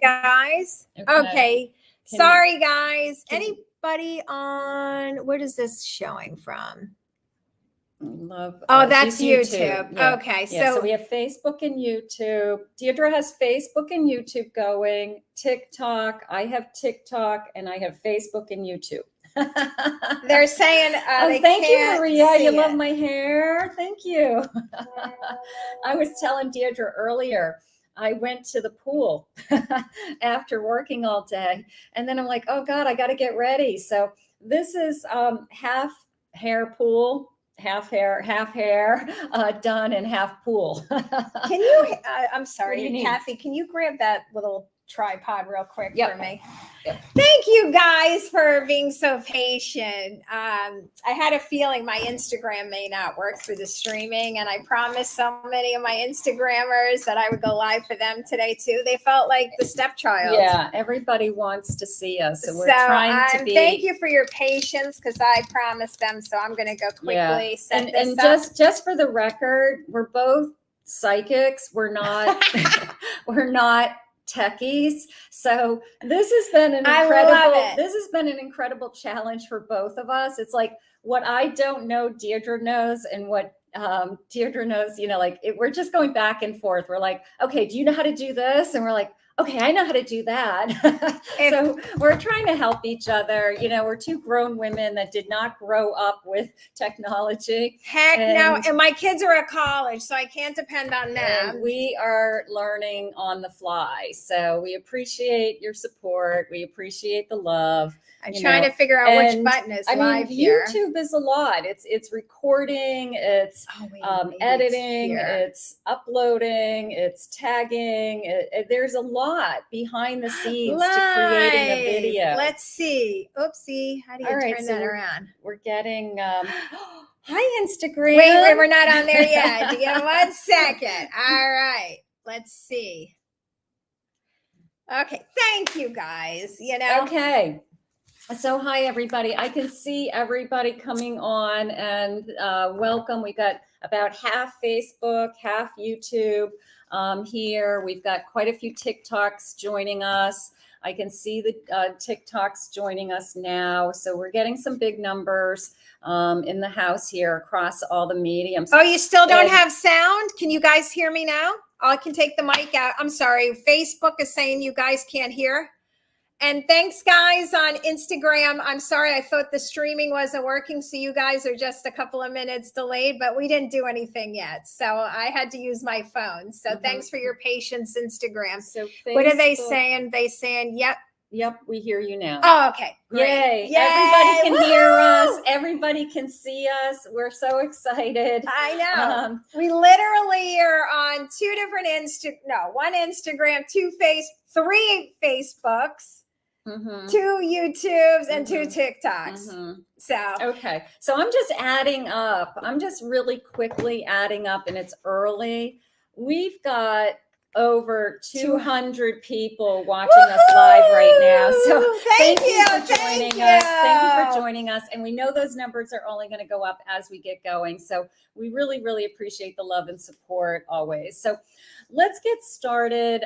guys. Okay. Sorry, guys. Anybody on, what is this showing from? Love. Oh, that's YouTube. Yeah. Okay. Yeah, so we have Facebook and YouTube. Deirdre has Facebook and YouTube going. TikTok. I have TikTok and I have Facebook and YouTube. They're saying thank you, Maria. You love my hair. Thank you. I was telling Deirdre earlier, I went to the pool after working all day. And then I'm like, oh God, I got to get ready. So this is half hair pool, half hair, done, and half pool. Can you, I'm sorry, Kathy, can you grab that little tripod real quick for me? Yep. Thank you guys for being so patient. I had a feeling my Instagram may not work through the streaming, and I promised so many of my Instagrammers that I would go live for them today too. They felt like the stepchild. Yeah, everybody wants to see us, so we're trying to be. Thank you for your patience, because I promised them, so I'm going to go quickly set this up. Just for the record, we're both psychics. We're not. We're not techies. So this has been an incredible challenge for both of us. It's like what I don't know, Deirdre knows, and what Deirdre knows, we're just going back and forth. We're like, okay, do you know how to do this? And we're like, okay, I know how to do that. So we're trying to help each other. We're two grown women that did not grow up with technology. Heck no. And my kids are at college, so I can't depend on them. We are learning on the fly. So we appreciate your support. We appreciate the love. I'm trying to figure out which button is live here. YouTube is a lot. It's recording, it's editing, it's uploading, it's tagging. There's a lot behind the scenes to creating a video. Let's see. Oopsie. How do you turn that around? We're getting hi, Instagram. Wait, we're not on there yet. Give me 1 second. All right. Let's see. Okay. Thank you, guys. Okay. So hi, everybody. I can see everybody coming on, and welcome. We got about half Facebook, half YouTube here. We've got quite a few TikToks joining us. I can see the TikToks joining us now. So we're getting some big numbers in the house here across all the mediums. Oh, you still don't have sound? Can you guys hear me now? Oh, I can take the mic out. I'm sorry. Facebook is saying you guys can't hear. And thanks, guys, on Instagram. I'm sorry, I thought the streaming wasn't working, so you guys are just a couple of minutes delayed, but we didn't do anything yet. So I had to use my phone. So thanks for your patience, Instagram. So what are they saying? They saying, yep. Yep, we hear you now. Oh, okay. Great. Yay. Everybody can hear us. Everybody can see us. We're so excited. I know. We literally are on one Instagram, three Facebooks. 2 YouTubes and 2 TikToks. Okay. So I'm just adding up. I'm just really quickly adding up, and it's early. We've got over 200 people watching us live right now. So thank you for joining us. Thank you for joining us. And we know those numbers are only going to go up as we get going. So we really, really appreciate the love and support always. So let's get started.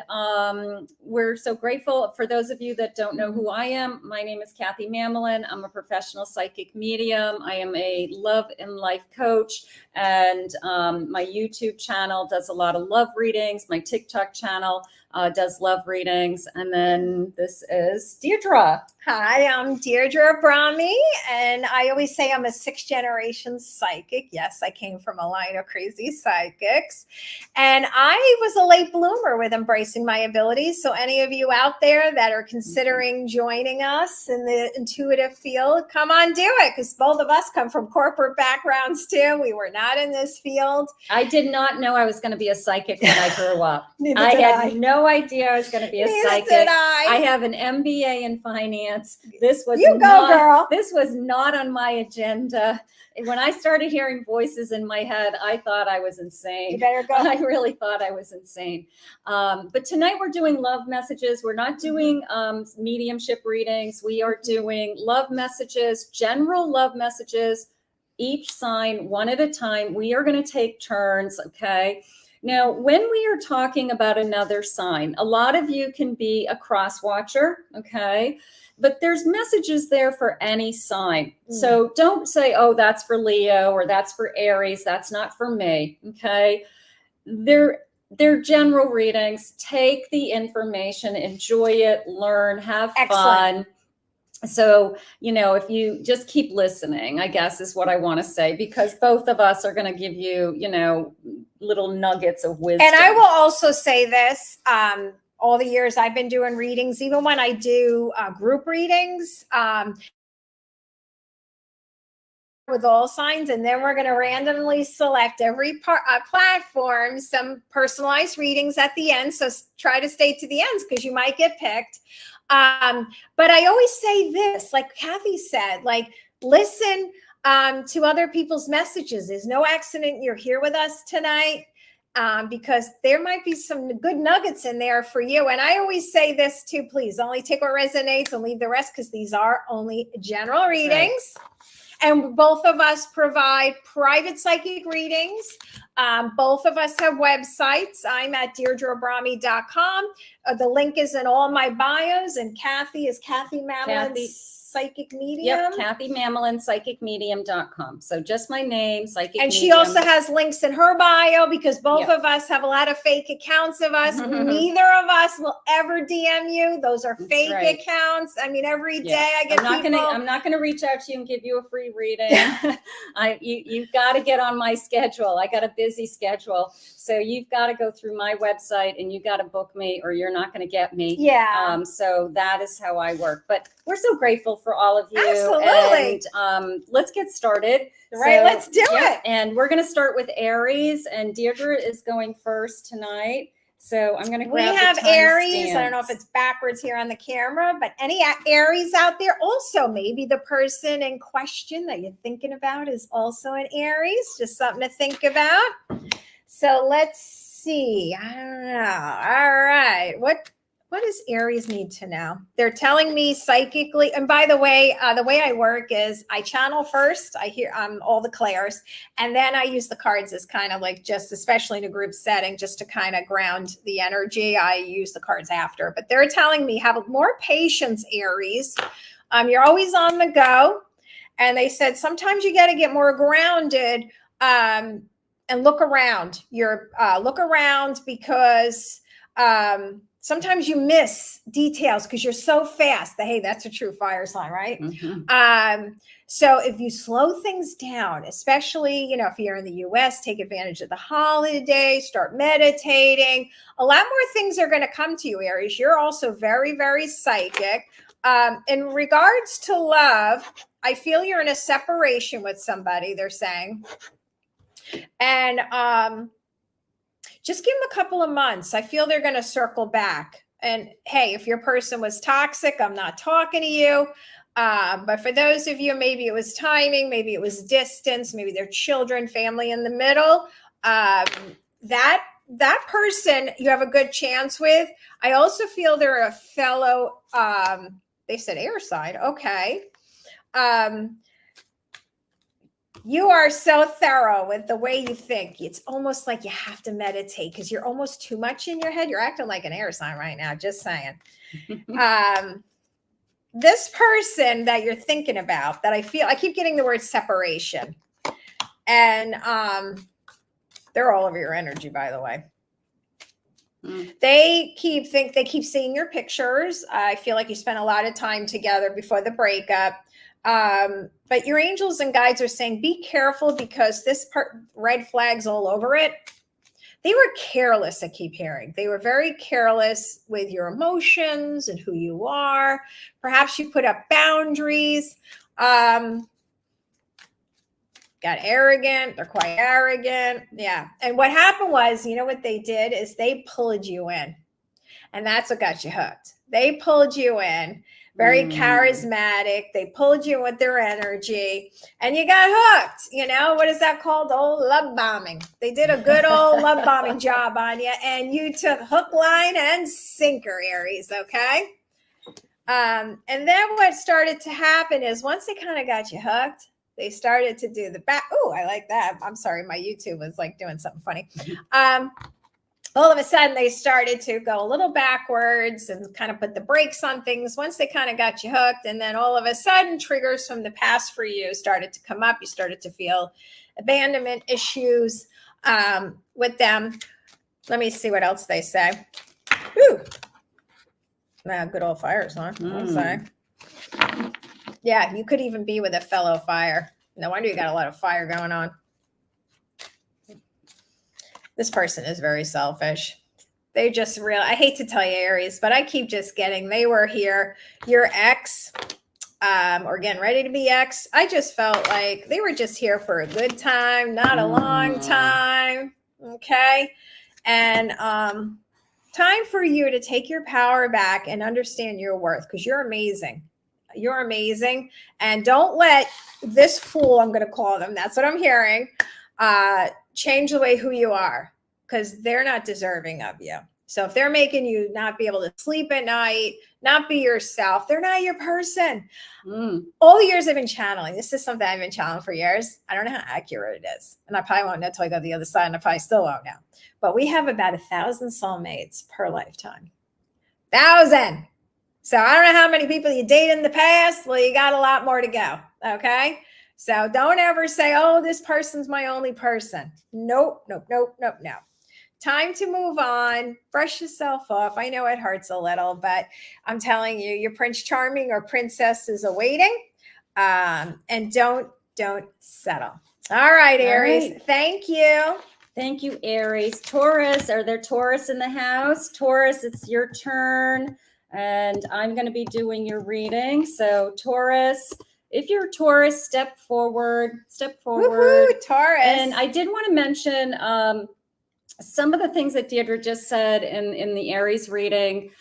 We're so grateful for those of you that don't know who I am. My name is Kathy Mamolen. I'm a professional psychic medium. I am a love and life coach, and my YouTube channel does a lot of love readings. My TikTok channel does love readings. And then this is Deirdre. Hi, I'm Deirdre Abrami, and I always say I'm a 6th generation psychic. Yes, I came from a line of crazy psychics, and I was a late bloomer with embracing my abilities. So any of you out there that are considering joining us in the intuitive field, come on, do it, because both of us come from corporate backgrounds too. We were not in this field. I did not know I was going to be a psychic when I grew up. I had no idea I was going to be a psychic. Did I. I have an MBA in finance. This was not on my agenda. When I started hearing voices in my head, I thought I was insane. You better go. I really thought I was insane. But tonight we're doing love messages. We're not doing mediumship readings. We are doing love messages, general love messages, each sign one at a time. We are going to take turns, okay? Now, when we are talking about another sign, a lot of you can be a cross watcher, okay? But there's messages there for any sign. So don't say, oh, that's for Leo or that's for Aries. That's not for me, okay? They're general readings. Take the information, enjoy it, learn, have fun. So, if you just keep listening, I guess is what I want to say, because both of us are going to give you, little nuggets of wisdom. And I will also say this, all the years I've been doing readings, even when I do group readings, with all signs, and then we're going to randomly select every platform, some personalized readings at the end. So try to stay to the ends because you might get picked. But I always say this, like Kathy said, like, listen to other people's messages. There's no accident you're here with us tonight, because there might be some good nuggets in there for you. And I always say this too, please only take what resonates and leave the rest, because these are only general readings. Right. And both of us provide private psychic readings. Both of us have websites. I'm at DeirdreAbrami.com. The link is in all my bios. And Kathy is Kathy Mamolen, Psychic Medium. Yep, Kathy Mamolen, psychicmedium.com. So just my name, Psychic And Medium. she also has links in her bio, because both of us have a lot of fake accounts of us. Neither of us will ever DM you. Those are fake accounts. I mean, every day I get I'm not gonna reach out to you and give you a free reading. You've got to get on my schedule. I got a busy schedule. So you've got to go through my website and you got to book me, or you're not going to get me. Yeah. So that is how I work. But we're so grateful for all of you. Absolutely. And let's get started. Right, so, let's do it. And we're going to start with Aries, and Deirdre is going first tonight. So I'm going to grab We have the Aries. stamps. I don't know if it's backwards here on the camera, but any Aries out there? Also, maybe the person in question that you're thinking about is also an Aries. Just something to think about. So let's see. I don't know. All right. What does Aries need to know? They're telling me psychically. And by the way I work is I channel first. I hear all the clairs, and then I use the cards as kind of like, just especially in a group setting, just to kind of ground the energy. I use the cards after, but they're telling me have more patience, Aries. You're always on the go. And they said sometimes you got to get more grounded. And look around. Look around, because sometimes you miss details because you're so fast. Hey, that's a true fire sign, right? So if you slow things down, especially, if you're in the US, take advantage of the holidays, start meditating. A lot more things are going to come to you, Aries. You're also very, very psychic. In regards to love, I feel you're in a separation with somebody, they're saying. And just give them a couple of months. I feel they're going to circle back. And hey, if your person was toxic, I'm not talking to you. But for those of you, maybe it was timing, maybe it was distance, maybe their children, family in the middle. That person you have a good chance with. I also feel they're a fellow, they said air sign. Okay. You are so thorough with the way you think. It's almost like you have to meditate because you're almost too much in your head. You're acting like an air sign right now, just saying. This person that you're thinking about, that I keep getting the word separation. And they're all over your energy, by the way. They keep seeing your pictures. I feel like you spent a lot of time together before the breakup. But your angels and guides are saying, be careful, because this red flags all over it. They were careless, I keep hearing. They were very careless with your emotions and who you are. Perhaps you put up boundaries. Got arrogant. They're quite arrogant. Yeah. And what happened was, what they did is they pulled you in. And that's what got you hooked. They pulled you in. Very charismatic. They pulled you with their energy and you got hooked. What is that called? Old love bombing. They did a good old love bombing job on you, and you took hook, line, and sinker, Aries. Okay. And then what started to happen is once they kind of got you hooked, they started to do the back. Oh, I like that. I'm sorry. My YouTube was like doing something funny. all of a sudden they started to go a little backwards and kind of put the brakes on things once they kind of got you hooked. And then all of a sudden triggers from the past for you started to come up. You started to feel abandonment issues with them. Let me see what else they say. Ooh. Good old fires, huh? I'll say. Yeah, you could even be with a fellow fire. No wonder you got a lot of fire going on. This person is very selfish. They just I hate to tell you, Aries, but I keep just getting, they were here, your ex, or again, ready to be ex. I just felt like they were just here for a good time, not a long time. Okay. And time for you to take your power back and understand your worth, because you're amazing. You're amazing. And don't let this fool, I'm going to call them, that's what I'm hearing, change the way who you are, because they're not deserving of you. So if they're making you not be able to sleep at night, not be yourself, they're not your person. All the years I've been channeling, this is something I've been channeling for years. I don't know how accurate it is. And I probably won't know until I go to the other side, and I probably still won't know. But we have about 1,000 soulmates per lifetime. 1,000. So I don't know how many people you dated in the past. Well, you got a lot more to go. Okay. So don't ever say, oh, this person's my only person. Nope. Time to move on, brush yourself off. I know it hurts a little, but I'm telling you, your Prince Charming or princess is awaiting. And don't settle. All right, Aries. All right. Thank you. Thank you, Aries. Taurus, are there Taurus in the house? Taurus, it's your turn. And I'm going to be doing your reading. So Taurus, if you're Taurus, step forward. Woo-hoo, Taurus. And I did want to mention some of the things that Deirdre just said in the Aries reading,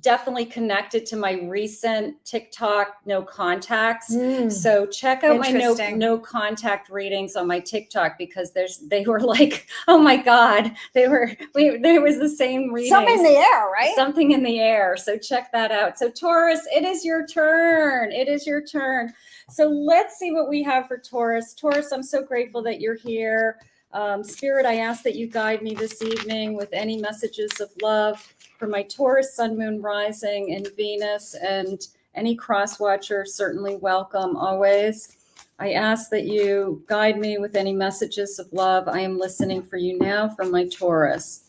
definitely connected to my recent TikTok no contacts. So check out my no contact readings on my TikTok, because they were like, oh my God, there was the same reading. Something in the air, right? Something in the air. So check that out. So Taurus, it is your turn. It is your turn. So let's see what we have for Taurus. Taurus, I'm so grateful that you're here. Spirit, I ask that you guide me this evening with any messages of love for my Taurus, Sun, Moon, Rising, and Venus, and any cross watcher, certainly welcome always. I ask that you guide me with any messages of love. I am listening for you now from my Taurus.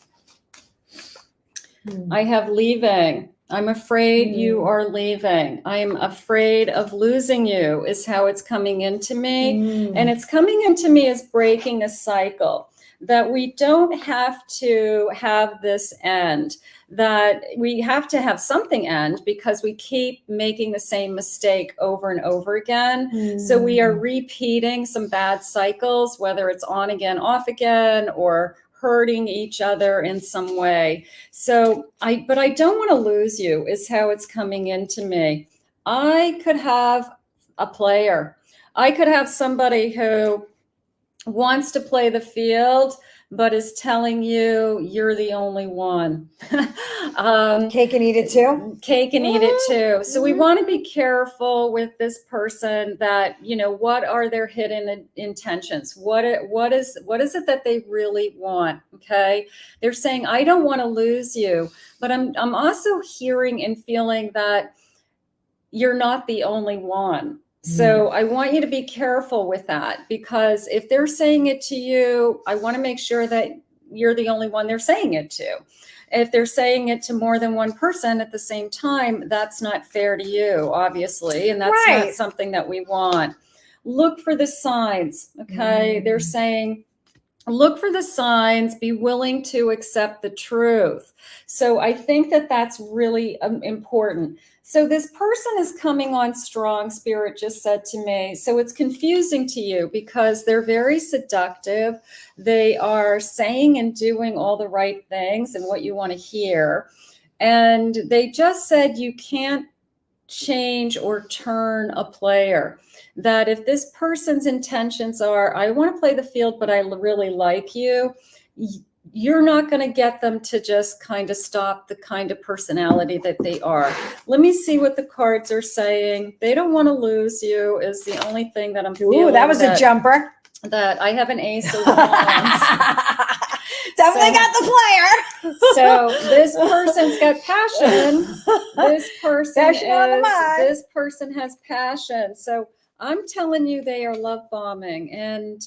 I have leaving. I'm afraid you are leaving. I am afraid of losing you is how it's coming into me. And it's coming into me as breaking a cycle, that we don't have to have this end, that we have to have something end because we keep making the same mistake over and over again. So we are repeating some bad cycles, whether it's on again, off again, or hurting each other in some way. So but I don't want to lose you is how it's coming into me. I could have a player. I could have somebody who wants to play the field, but is telling you you're the only one. Cake and eat it too. Cake and eat it too. So we want to be careful with this person that, what are their hidden intentions? What is it that they really want? Okay. They're saying, I don't want to lose you, but I'm also hearing and feeling that you're not the only one. So I want you to be careful with that, because if they're saying it to you, I want to make sure that you're the only one they're saying it to. If they're saying it to more than one person at the same time, that's not fair to you, obviously. And that's not something that we want. Look for the signs. Okay. They're saying, look for the signs, be willing to accept the truth. So I think that that's really important. So this person is coming on strong, Spirit just said to me. So it's confusing to you because they're very seductive. They are saying and doing all the right things and what you want to hear. And they just said you can't change or turn a player. That if this person's intentions are, I want to play the field, but I really like you, you're not going to get them to just kind of stop the kind of personality that they are. Let me see what the cards are saying. They don't want to lose you is the only thing that I'm feeling. Ooh, that was a jumper. That I have an ace of wands. That they got the player. So this person's got passion. This person has passion. So I'm telling you, they are love bombing. And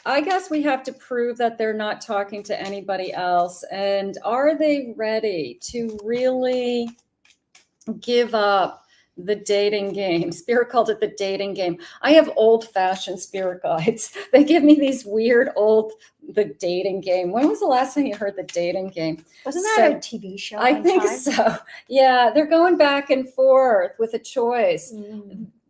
I guess we have to prove that they're not talking to anybody else. And are they ready to really give up the dating game? Spirit called it the dating game. I have old-fashioned spirit guides. They give me these weird the dating game. When was the last time you heard the dating game? Wasn't that a TV show? I think so. Yeah, they're going back and forth with a choice.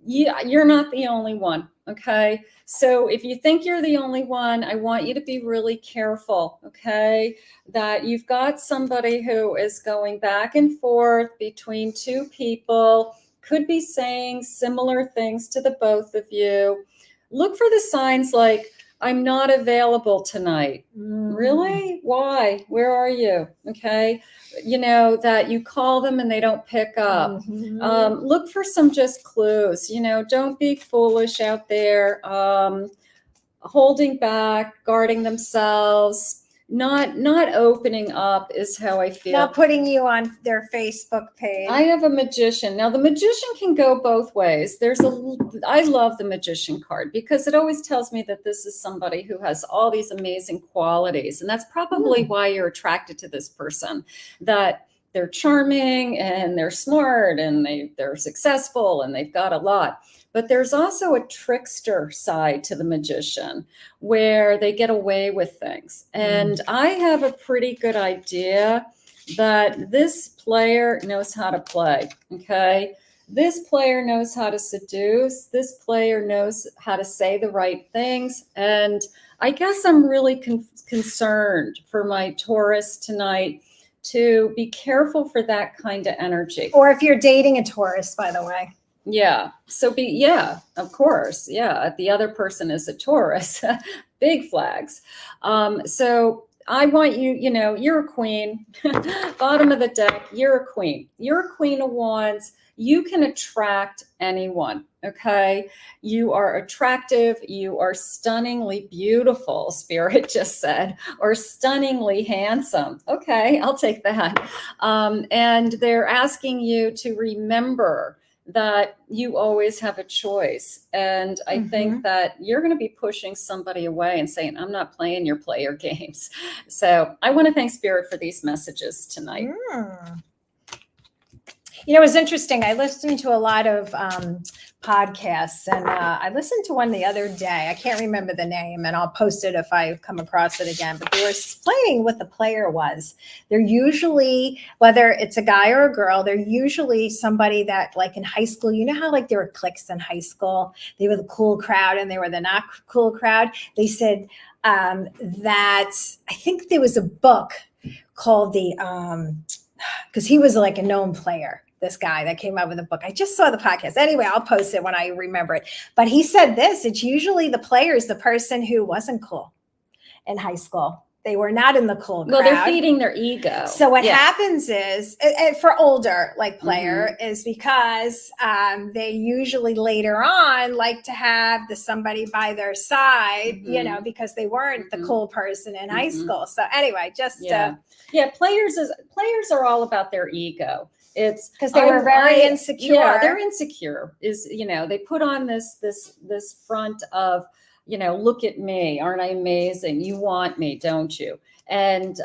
Yeah, you're not the only one. Okay. So if you think you're the only one, I want you to be really careful. Okay. That you've got somebody who is going back and forth between two people, could be saying similar things to the both of you. Look for the signs like, I'm not available tonight. Really? Why? Where are you? Okay. You know, that you call them and they don't pick up. Look for some just clues. You know, don't be foolish out there, holding back, guarding themselves. Not opening up is how I feel. Not putting you on their Facebook page. I have a magician. Now the magician can go both ways. I love the magician card because it always tells me that this is somebody who has all these amazing qualities. And that's probably why you're attracted to this person, that they're charming and they're smart and they're successful and they've got a lot. But there's also a trickster side to the magician where they get away with things. And I have a pretty good idea that this player knows how to play, okay? This player knows how to seduce. This player knows how to say the right things. And I guess I'm really concerned for my Taurus tonight to be careful for that kind of energy. Or if you're dating a Taurus, by the way. Yeah. So of course. Yeah. The other person is a Taurus, big flags. So I want you, you're a queen, bottom of the deck. You're a queen. You're a queen of wands. You can attract anyone. Okay. You are attractive. You are stunningly beautiful, Spirit just said, or stunningly handsome. Okay. I'll take that. And they're asking you to remember that you always have a choice. And I think that you're going to be pushing somebody away and saying, I'm not playing your player games. So I want to thank Spirit for these messages tonight. You know, it was interesting. I listened to a lot of podcasts, and I listened to one the other day. I can't remember the name, and I'll post it if I come across it again. But they were explaining what the player was. They're usually, whether it's a guy or a girl, they're usually somebody that, like in high school, you know how like there were cliques in high school? They were the cool crowd and they were the not cool crowd. They said that I think there was a book called because he was like a known player. This guy that came up with a book. I just saw the podcast. Anyway, I'll post it when I remember it. But he said this, it's usually the player is the person who wasn't cool in high school. They were not in the cool crowd. Well, they're feeding their ego. So what happens is, for older like player, is because they usually later on like to have somebody by their side, because they weren't the cool person in high school. So anyway, players are all about their ego. It's because they were very insecure. Yeah, they're insecure. They put on this front of, look at me, aren't I amazing? You want me, don't you? And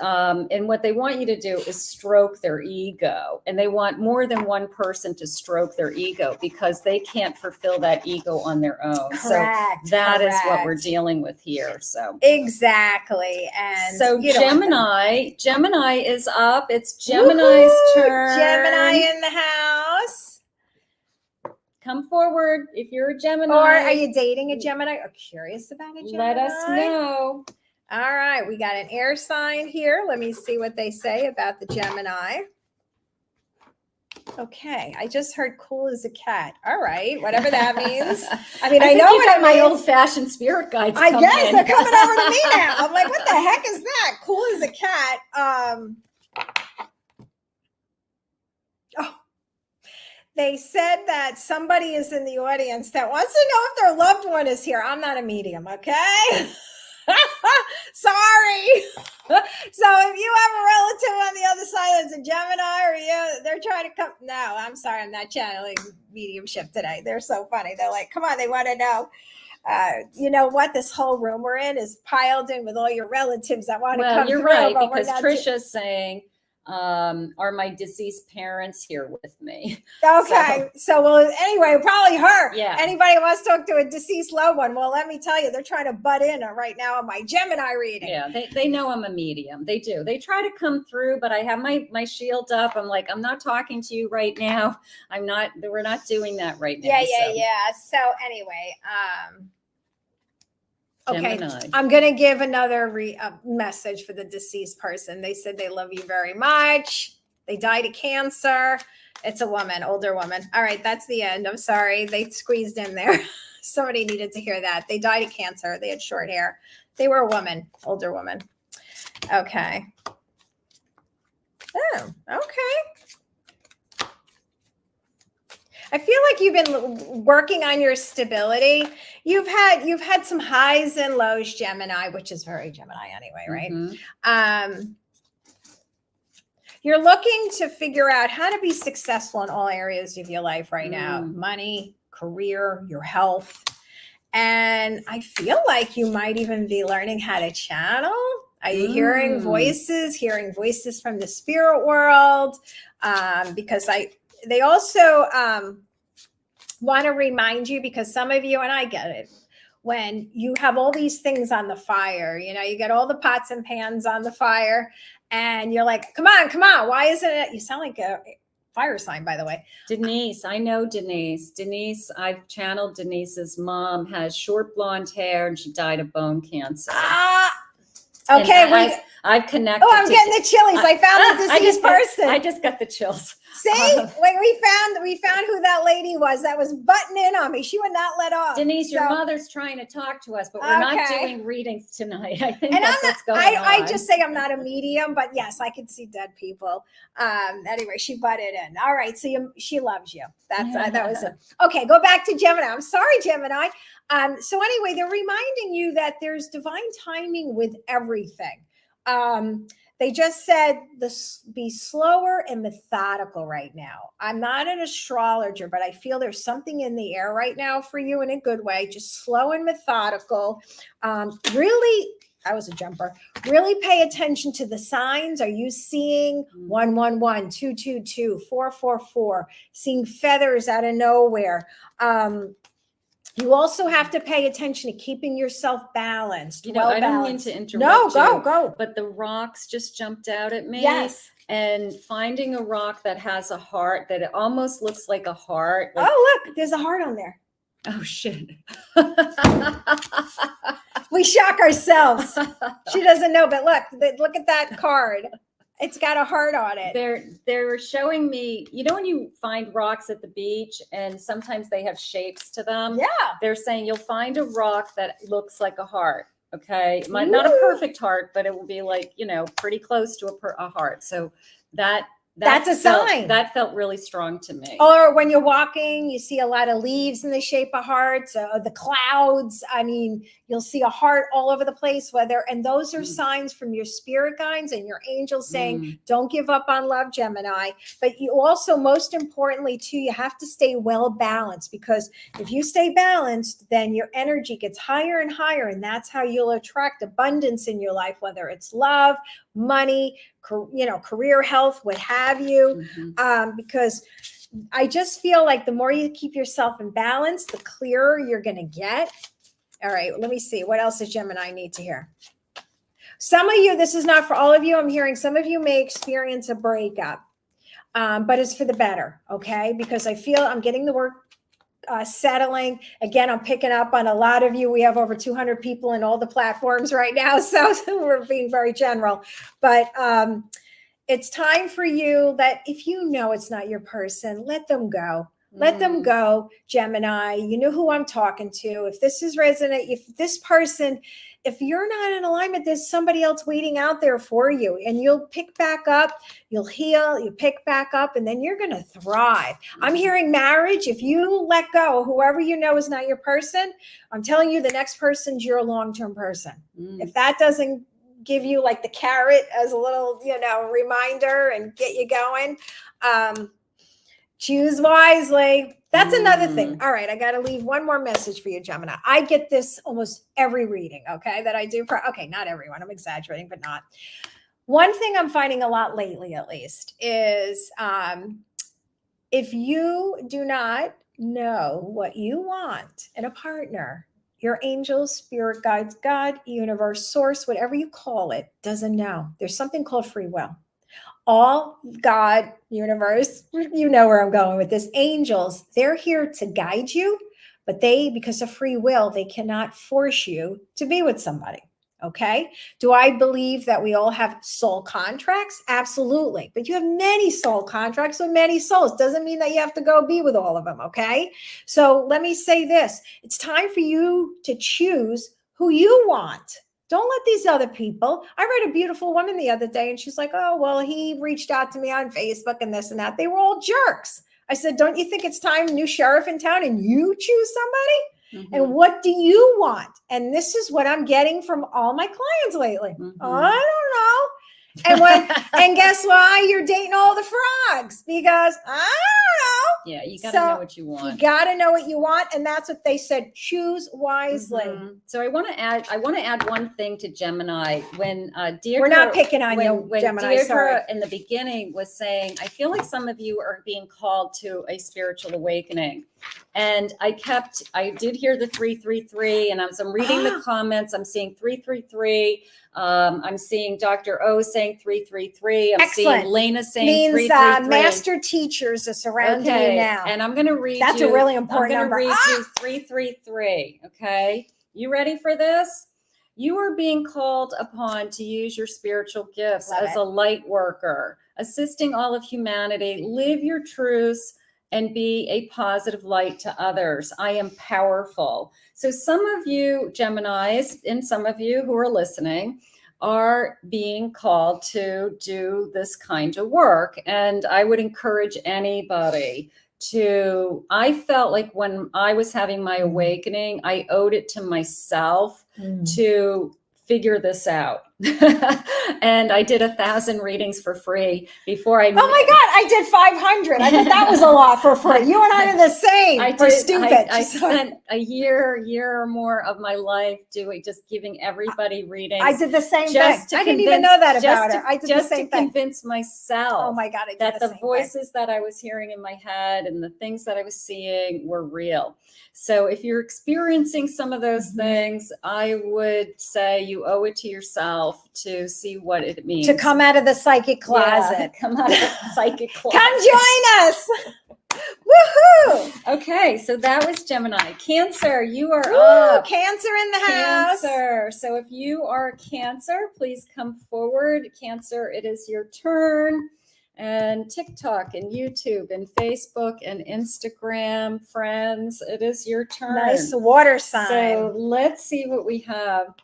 what they want you to do is stroke their ego, and they want more than one person to stroke their ego because they can't fulfill that ego on their own. Correct, so that is what we're dealing with here. So exactly. And so Gemini is up. It's Gemini's turn. Gemini in the house. Come forward if you're a Gemini. Or are you dating a Gemini or curious about a Gemini? Let us know. All right, we got an air sign here. Let me see what they say about the Gemini. Okay, I just heard cool as a cat. All right, whatever that means. I mean, I know what my old-fashioned spirit guides. I guess they're coming over to me now. I'm like, what the heck is that? Cool as a cat. They said that somebody is in the audience that wants to know if their loved one is here. I'm not a medium, okay? Sorry. So if you have a relative on the other side that's a Gemini or they're trying to come. No, I'm sorry. I'm not channeling mediumship today. They're so funny. They're like, come on, they want to know. You know what? This whole room we're in is piled in with all your relatives that want to come. Well, you're through, right, but because Trisha's saying, are my deceased parents here with me? Okay. So well, anyway, probably her. Yeah. Anybody who wants to talk to a deceased loved one? Well, let me tell you, they're trying to butt in right now on my Gemini reading. Yeah, they know I'm a medium. They do. They try to come through, but I have my shield up. I'm like, I'm not talking to you right now. We're not doing that right now. Yeah. So anyway, okay, Gemini. I'm going to give another message for the deceased person. They said they love you very much. They died of cancer. It's a woman, older woman. All right, that's the end. I'm sorry. They squeezed in there. Somebody needed to hear that. They died of cancer. They had short hair. They were a woman, older woman. Okay. Oh, okay. I feel like you've been working on your stability. You've had some highs and lows, Gemini, which is very Gemini anyway, right? Mm-hmm. You're looking to figure out how to be successful in all areas of your life right now. Money, career, your health. And I feel like you might even be learning how to channel. Are you hearing voices from the spirit world? Because they also want to remind you, because some of you, and I get it, when you have all these things on the fire, you get all the pots and pans on the fire and you're like, come on. Why isn't it? You sound like a fire sign, by the way. Denise, I know Denise. I've channeled Denise's mom, has short blonde hair, and she died of bone cancer. Okay. I've connected. Oh, I'm getting the chillies. I found the deceased person. I just got the chills. See, when we found who that lady was that was butting in on me. She would not let off. Denise, your mother's trying to talk to us, but we're not doing readings tonight. I think that's what's going on. I just say I'm not a medium, but yes, I can see dead people. Anyway, she butted in. All right, so she loves you. That was it. Okay, go back to Gemini. I'm sorry, Gemini. So anyway, they're reminding you that there's divine timing with everything. They just said be slower and methodical right now. I'm not an astrologer, but I feel there's something in the air right now for you in a good way. Just slow and methodical. Really, that was a jumper. Really pay attention to the signs. Are you seeing 111, 222, 444, seeing feathers out of nowhere? You also have to pay attention to keeping yourself balanced. I don't mean to interrupt. No, go. But the rocks just jumped out at me. Yes. And finding a rock that has a heart, that it almost looks like a heart. Oh, look, there's a heart on there. Oh, shit. We shock ourselves. She doesn't know, but look at that card. It's got a heart on it. They're showing me, when you find rocks at the beach and sometimes they have shapes to them. Yeah. They're saying you'll find a rock that looks like a heart. Okay. Not a perfect heart, but it will be like, pretty close to a heart. So that's a sign. That felt really strong to me. Or when you're walking, you see a lot of leaves in the shape of hearts, the clouds. I mean, you'll see a heart all over the place, and those are signs from your spirit guides and your angels saying, don't give up on love, Gemini. But you also, most importantly too, you have to stay well balanced, because if you stay balanced, then your energy gets higher and higher. And that's how you'll attract abundance in your life, whether it's love, money, career, health, what have you. Because I just feel like the more you keep yourself in balance, the clearer you're going to get. All right, let me see. What else does Gemini need to hear? Some of you, this is not for all of you. I'm hearing some of you may experience a breakup, but it's for the better, okay? Because I feel I'm getting the work settling. Again, I'm picking up on a lot of you. We have over 200 people in all the platforms right now, so we're being very general. But it's time for you that if it's not your person, let them go. Let them go, Gemini. You know who I'm talking to. If this is resonant, if this person, if you're not in alignment, there's somebody else waiting out there for you, and you'll pick back up, you'll heal, you pick back up, and then you're going to thrive. I'm hearing marriage. If you let go, whoever you know is not your person, I'm telling you, the next person's your long-term person. If that doesn't give you like the carrot as a little, reminder and get you going, choose wisely. That's another thing. All right, I got to leave one more message for you, Gemini. I get this almost every reading, okay, that I do not everyone. I'm exaggerating, but not. One thing I'm finding a lot lately, at least, is if you do not know what you want in a partner, your angels, spirit guides, God, universe, source, whatever you call it, doesn't know. There's something called free will. All God, universe, you know where I'm going with this. Angels, they're here to guide you, but because of free will, they cannot force you to be with somebody. Okay. Do I believe that we all have soul contracts? Absolutely. But you have many soul contracts with many souls. Doesn't mean that you have to go be with all of them. Okay. So let me say this. It's time for you to choose who you want. Don't let these other people. I read a beautiful woman the other day, and she's like, oh, well, he reached out to me on Facebook and this and that. They were all jerks. I said, don't you think it's time, new sheriff in town, and you choose somebody? And what do you want? And this is what I'm getting from all my clients lately. I don't know. And guess why? You're dating all the frogs, because I don't know. Yeah, you got to know what you want. You got to know what you want, and that's what they said. Choose wisely. So I want to add one thing to Gemini. When Deirdre, we're not picking on you, when Gemini. Deirdre sorry. In the beginning was saying, I feel like some of you are being called to a spiritual awakening. And I did hear the 333, and as I'm reading the comments, I'm seeing 333. I'm seeing Dr. O saying 333. I'm Excellent. seeing Lena saying Means 333. master teachers are surrounding you now. And I'm going to read That's you. a really important I'm going number. to read you 333. Okay. You ready for this? You are being called upon to use your spiritual gifts as a light worker, assisting all of humanity. Live your truths and be a positive light to others. I am powerful. So some of you Geminis and some of you who are listening are being called to do this kind of work. And I would encourage anybody I felt like when I was having my awakening, I owed it to myself to figure this out. And I did 1,000 readings for free before I. Oh my God, I did 500. I thought that was a lot for free. You and I are the same. I spent a year or more of my life giving everybody readings. I did the same thing. I didn't even know that about her. I did the same thing. Convince myself. Oh my God, that the voices that I was hearing in my head and the things that I was seeing were real. So if you're experiencing some of those things, I would say you owe it to yourself to see what it means. To come out of the psychic closet. Yeah, come out of the psychic closet. Come join us. Woohoo. Okay, so that was Gemini. Cancer, you are up. Cancer in the house. Cancer. So if you are a Cancer, please come forward. Cancer, it is your turn. And TikTok and YouTube and Facebook and Instagram friends, it is your turn. Nice water sign. So let's see what we have.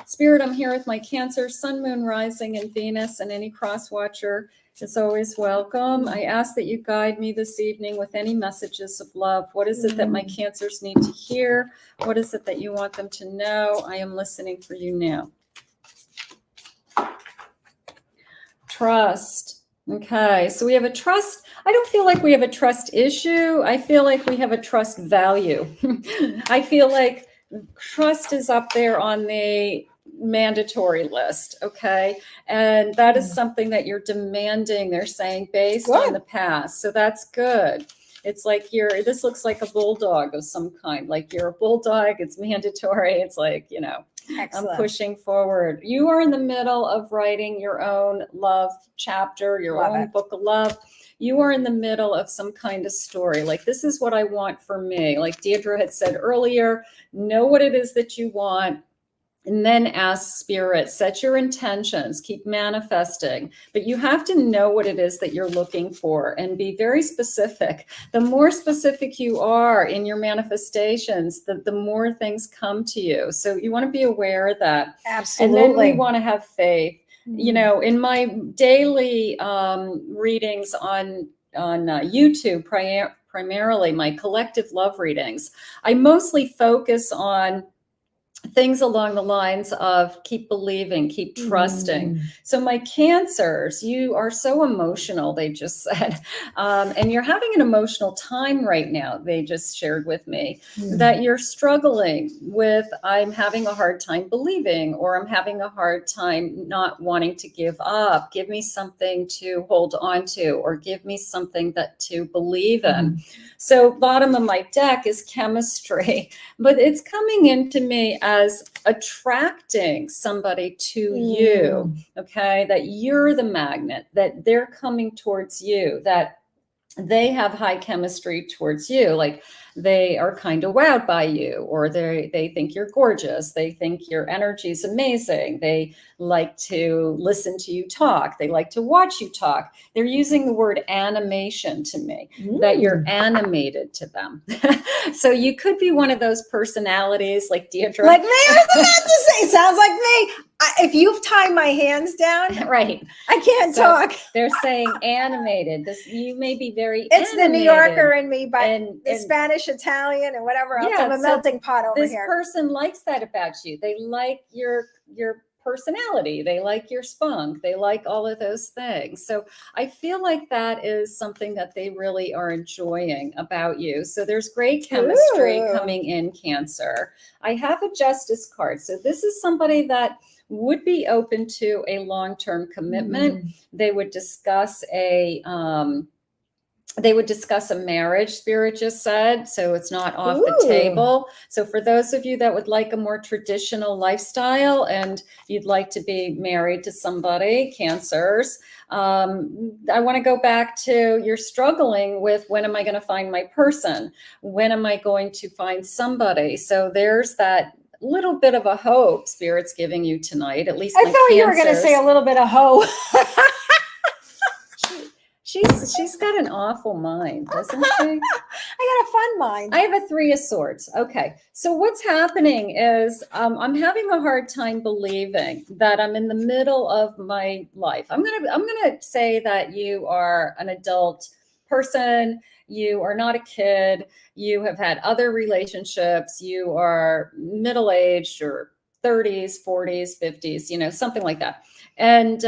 Spirit, I'm here with my Cancer, Sun, Moon, Rising, and Venus, and any cross watcher is always welcome. I ask that you guide me this evening with any messages of love. What is it that my Cancers need to hear? What is it that you want them to know? I am listening for you now. Trust. Okay, so we have a trust. I don't feel like we have a trust issue. I feel like we have a trust value. I feel like trust is up there on the mandatory list. Okay. And that is something that you're demanding, they're saying, based on the past. So that's good. It's like this looks like a bulldog of some kind. Like you're a bulldog. It's mandatory. It's like, Excellent. I'm pushing forward. You are in the middle of writing your own love chapter, your own book of love. You are in the middle of some kind of story. Like, this is what I want for me. Like Deirdre had said earlier, know what it is that you want and then ask spirit, set your intentions, keep manifesting, but you have to know what it is that you're looking for and be very specific. The more specific you are in your manifestations, the more things come to you. So you want to be aware of that. Absolutely. And then we want to have faith. You know, in my daily readings on YouTube, primarily my collective love readings, I mostly focus on things along the lines of keep believing, keep trusting. So my Cancers, you are so emotional, they just said, and you're having an emotional time right now. They just shared with me that you're struggling with, I'm having a hard time believing, or I'm having a hard time not wanting to give up. Give me something to hold on to, or give me something that to believe in. So bottom of my deck is chemistry, but it's coming into me as attracting somebody to you, okay? That you're the magnet, that they're coming towards you, that they have high chemistry towards you. Like they are kind of wowed by you, or they think you're gorgeous. They think your energy is amazing. They like to listen to you talk. They like to watch you talk. They're using the word animation to me, that you're animated to them. So you could be one of those personalities like Deirdre. Like me, I was about to say, sounds like me. If you've tied my hands down, right, I can't So talk. they're saying animated. This, you may be very It's animated. the New Yorker in me, but and the Spanish, Italian, and whatever else. Yeah, I'm a so melting pot over this here. person likes that about you. They like your personality. They like your spunk. They like all of those things. So I feel like that is something that they really are enjoying about you. So there's great chemistry coming in, Cancer. I have a Justice card. So this is somebody that would be open to a long-term commitment. They would discuss a marriage, Spirit just said, so it's not off the table. So for those of you that would like a more traditional lifestyle and you'd like to be married to somebody, Cancers, I want to go back to, you're struggling with, when am I going to find my person? When am I going to find somebody? So there's that little bit of a hope Spirit's giving you tonight, at least. I thought you were going to say a little bit of hoe. She's got an awful mind, doesn't she? I got a fun mind. I have a 3 of Swords. Okay, so what's happening is I'm having a hard time believing that I'm in the middle of my life. I'm gonna say that you are an adult person. You are not a kid. You have had other relationships. You are middle-aged, or 30s, 40s, 50s, you know, something like that. And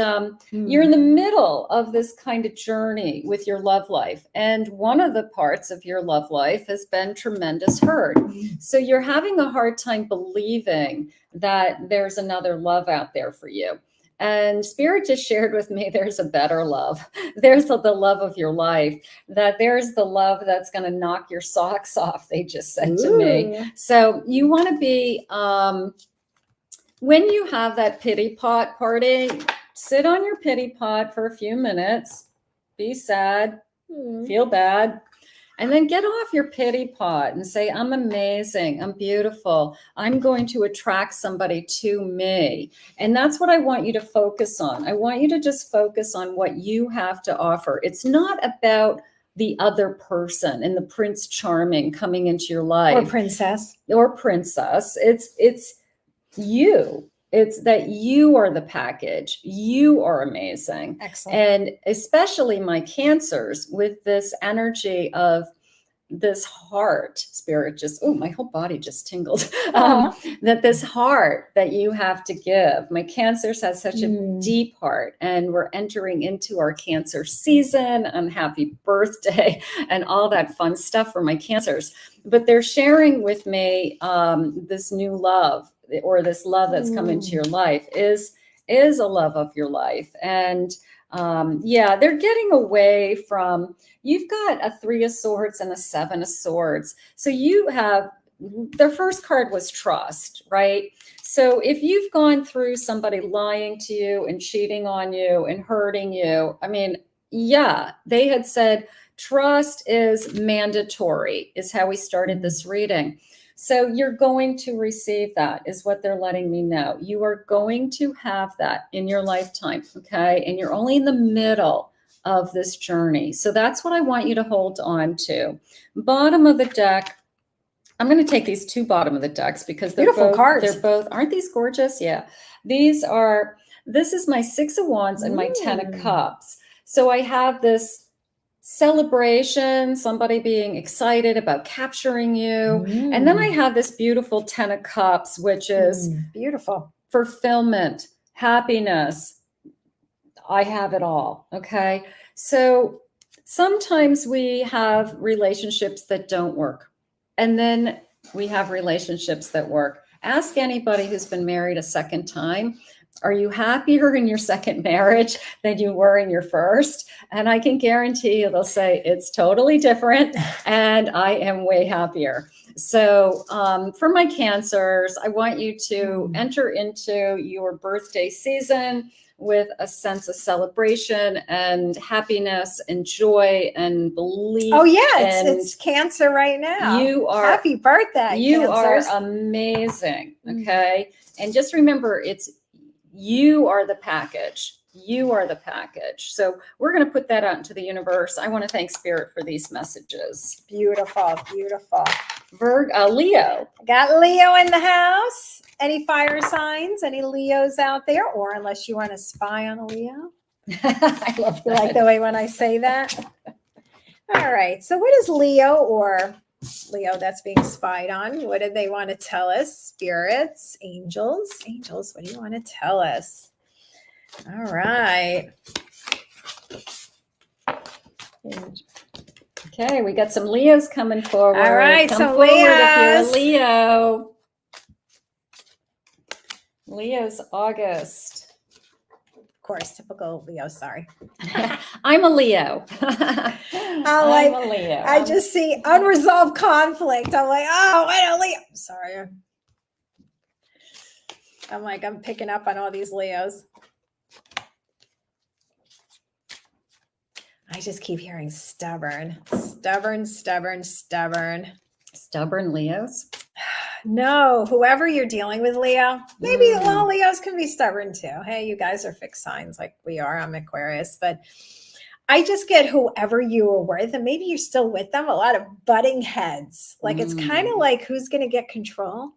you're in the middle of this kind of journey with your love life. And one of the parts of your love life has been tremendous hurt. So you're having a hard time believing that there's another love out there for you. And Spirit just shared with me, there's a better love. There's the love of your life, that there's the love that's going to knock your socks off, they just said to me. So you want to be... when you have that pity pot party, sit on your pity pot for a few minutes, be sad, feel bad, and then get off your pity pot and say, I'm amazing, I'm beautiful, I'm going to attract somebody to me. And that's what I want you to focus on. I want you to just focus on what you have to offer. It's not about the other person and the Prince Charming coming into your life. Or princess. It's you. It's that you are the package. You are amazing. Excellent. And especially my Cancers, with this energy of this heart, Spirit just, my whole body just tingled. That this heart that you have to give. My Cancers has such a deep heart, and we're entering into our Cancer season, and happy birthday and all that fun stuff for my Cancers. But they're sharing with me this new love, or this love that's come into your life is a love of your life. And they're getting away from, you've got a 3 of Swords and a 7 of Swords. So you have, their first card was trust, right? So if you've gone through somebody lying to you and cheating on you and hurting you, I mean, they had said trust is mandatory, is how we started this reading. So you're going to receive that, is what they're letting me know. You are going to have that in your lifetime, okay? And you're only in the middle of this journey. So that's what I want you to hold on to. Bottom of the deck, I'm going to take these two bottom of the decks because they're Beautiful both, cards. they're both, aren't these gorgeous? Yeah. These are, this is my 6 of Wands and my 10 of Cups. So I have this celebration, somebody being excited about capturing you. And then I have this beautiful 10 of Cups, which is beautiful fulfillment, happiness. I have it all. Okay. So sometimes we have relationships that don't work. And then we have relationships that work. Ask anybody who's been married a second time. Are you happier in your second marriage than you were in your first? And I can guarantee you they'll say it's totally different and I am way happier. So for my Cancers, I want you to enter into your birthday season with a sense of celebration and happiness and joy and belief. Oh yeah, it's Cancer right now. You are happy birthday. You Cancers. are amazing. Okay. And just remember, you are the package. You are the package. So we're going to put that out into the universe. I want to thank Spirit for these messages. Beautiful, beautiful. Leo. Got Leo in the house. Any fire signs? Any Leos out there? Or unless you want to spy on a Leo? I love that. You like the way when I say that? All right. So what is Leo or Leo that's being spied on? What do they want to tell us? Spirits, angels. Angels, what do you want to tell us? All right. Okay, we got some Leos coming forward. All right, Come so forward if you're a Leos. Leo. Leo's August. Of course, typical Leo, sorry. I'm a Leo. I'm a Leo. I just see unresolved conflict. I'm like, oh, I don't Leo. Sorry. I'm like, I'm picking up on all these Leos. I just keep hearing stubborn, stubborn, stubborn, stubborn. Stubborn Leos? No, whoever you're dealing with, Leo, maybe well, Leos can be stubborn too. Hey, you guys are fixed signs like we are. I'm Aquarius, but I just get whoever you were with, and maybe you're still with them, a lot of butting heads. Like it's kind of like who's going to get control.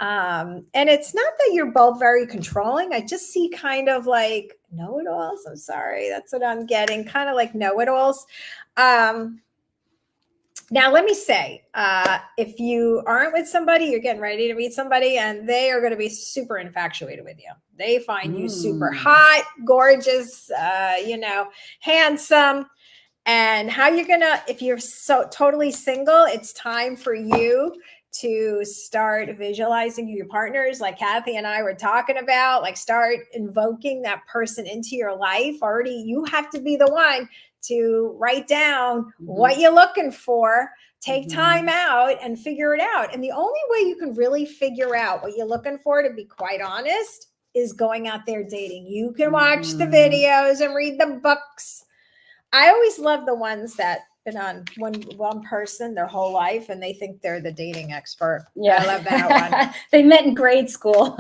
And it's not that you're both very controlling. I just see kind of like know-it-alls. I'm sorry. That's what I'm getting. Kind of like know-it-alls. Now, let me say, if you aren't with somebody, you're getting ready to meet somebody, and they are going to be super infatuated with you. They find you super hot, gorgeous, handsome. And how you're going to, if you're so totally single, it's time for you to start visualizing your partners like Kathy and I were talking about, like start invoking that person into your life. Already, you have to be the one to write down what you're looking for, take time out and figure it out. And the only way you can really figure out what you're looking for, to be quite honest, is going out there dating. You can watch the videos and read the books. I always love the ones that been on one person their whole life and they think they're the dating expert. Yeah, I love that one. They met in grade school.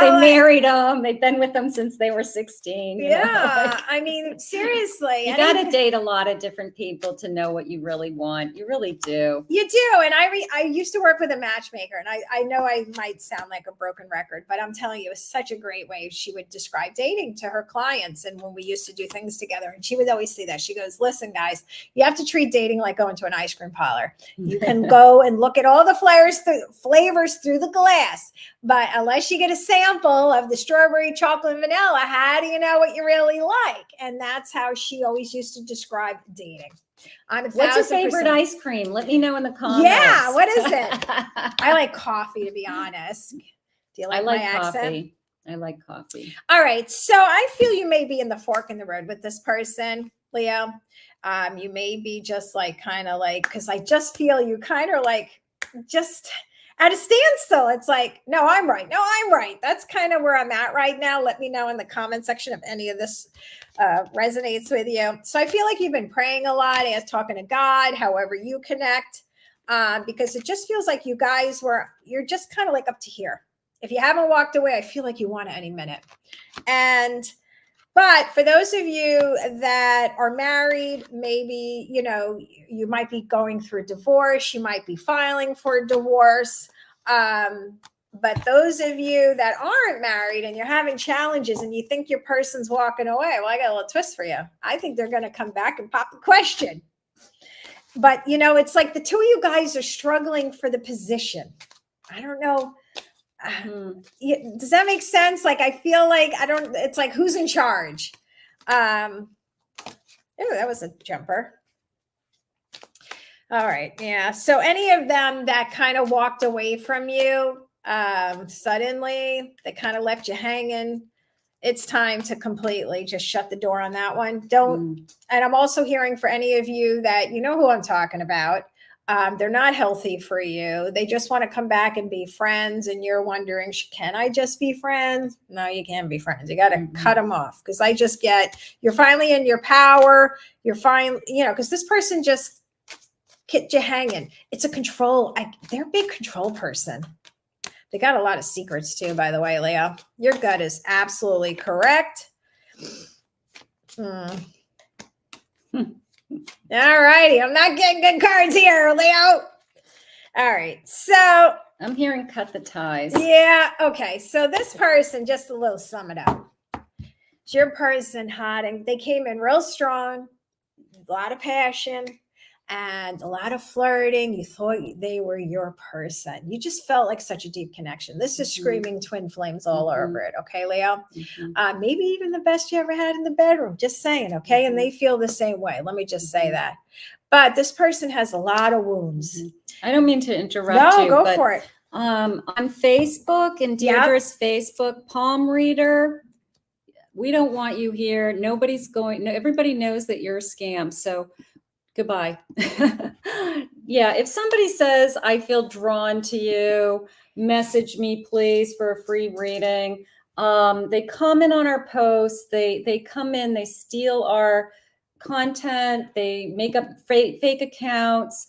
They married them. They've been with them since they were 16. You know? I mean, seriously. You got to date a lot of different people to know what you really want. You really do. You do. And I used to work with a matchmaker, and I know I might sound like a broken record, but I'm telling you, it was such a great way she would describe dating to her clients. And when we used to do things together, and she would always say that, she goes, listen, guys, you have to treat dating like going to an ice cream parlor. You can go and look at all the flavors through the glass, but unless you get a sample of the strawberry, chocolate, and vanilla, how do you know what you really like? And that's how she always used to describe dating. What's your favorite ice cream? Let me know in the comments. Yeah, what is it? I like coffee, to be honest. Do you like my accent? Coffee. I like coffee. All right. So I feel you may be in the fork in the road with this person, Leo. You may be just like kind of like, because I just feel you kind of like just at a standstill. It's like, no, I'm right. No, I'm right. That's kind of where I'm at right now. Let me know in the comment section if any of this resonates with you. So I feel like you've been praying a lot, talking to God, however you connect. because it just feels like you're just kind of like up to here. If you haven't walked away, I feel like you want it any minute. But for those of you that are married, maybe, you might be going through a divorce. You might be filing for a divorce. But those of you that aren't married and you're having challenges and you think your person's walking away, well, I got a little twist for you. I think they're going to come back and pop the question. But, it's like the two of you guys are struggling for the position. I don't know. Does that make sense? Like, I feel like it's like, who's in charge? That was a jumper. All right. Yeah. So any of them that kind of walked away from you, suddenly, they kind of left you hanging. It's time to completely just shut the door on that one. And I'm also hearing for any of you that, who I'm talking about. They're not healthy for you. They just want to come back and be friends. And you're wondering, can I just be friends? No, you can't be friends. You got to cut them off. Because you're finally in your power. You're fine, because this person just kept you hanging. It's a control. They're a big control person. They got a lot of secrets too, by the way, Leo. Your gut is absolutely correct. All righty. I'm not getting good cards here, Leo. All right. So I'm hearing cut the ties. Yeah. Okay. So this person, just a little sum it up. It's your person, hot, and they came in real strong, a lot of passion and a lot of flirting. You thought they were your person. You just felt like such a deep connection. This is screaming twin flames all over it. Okay, Leo? Maybe even the best you ever had in the bedroom. Just saying. Okay. And they feel the same way. Let me just say that. But this person has a lot of wounds. I don't mean to interrupt you. No, go for it. On Facebook and Deirdre's Facebook palm reader, we don't want you here. Everybody knows that you're a scam. So goodbye. Yeah. If somebody says, I feel drawn to you, message me, please, for a free reading. They comment on our posts. They come in, they steal our content. They make up fake accounts.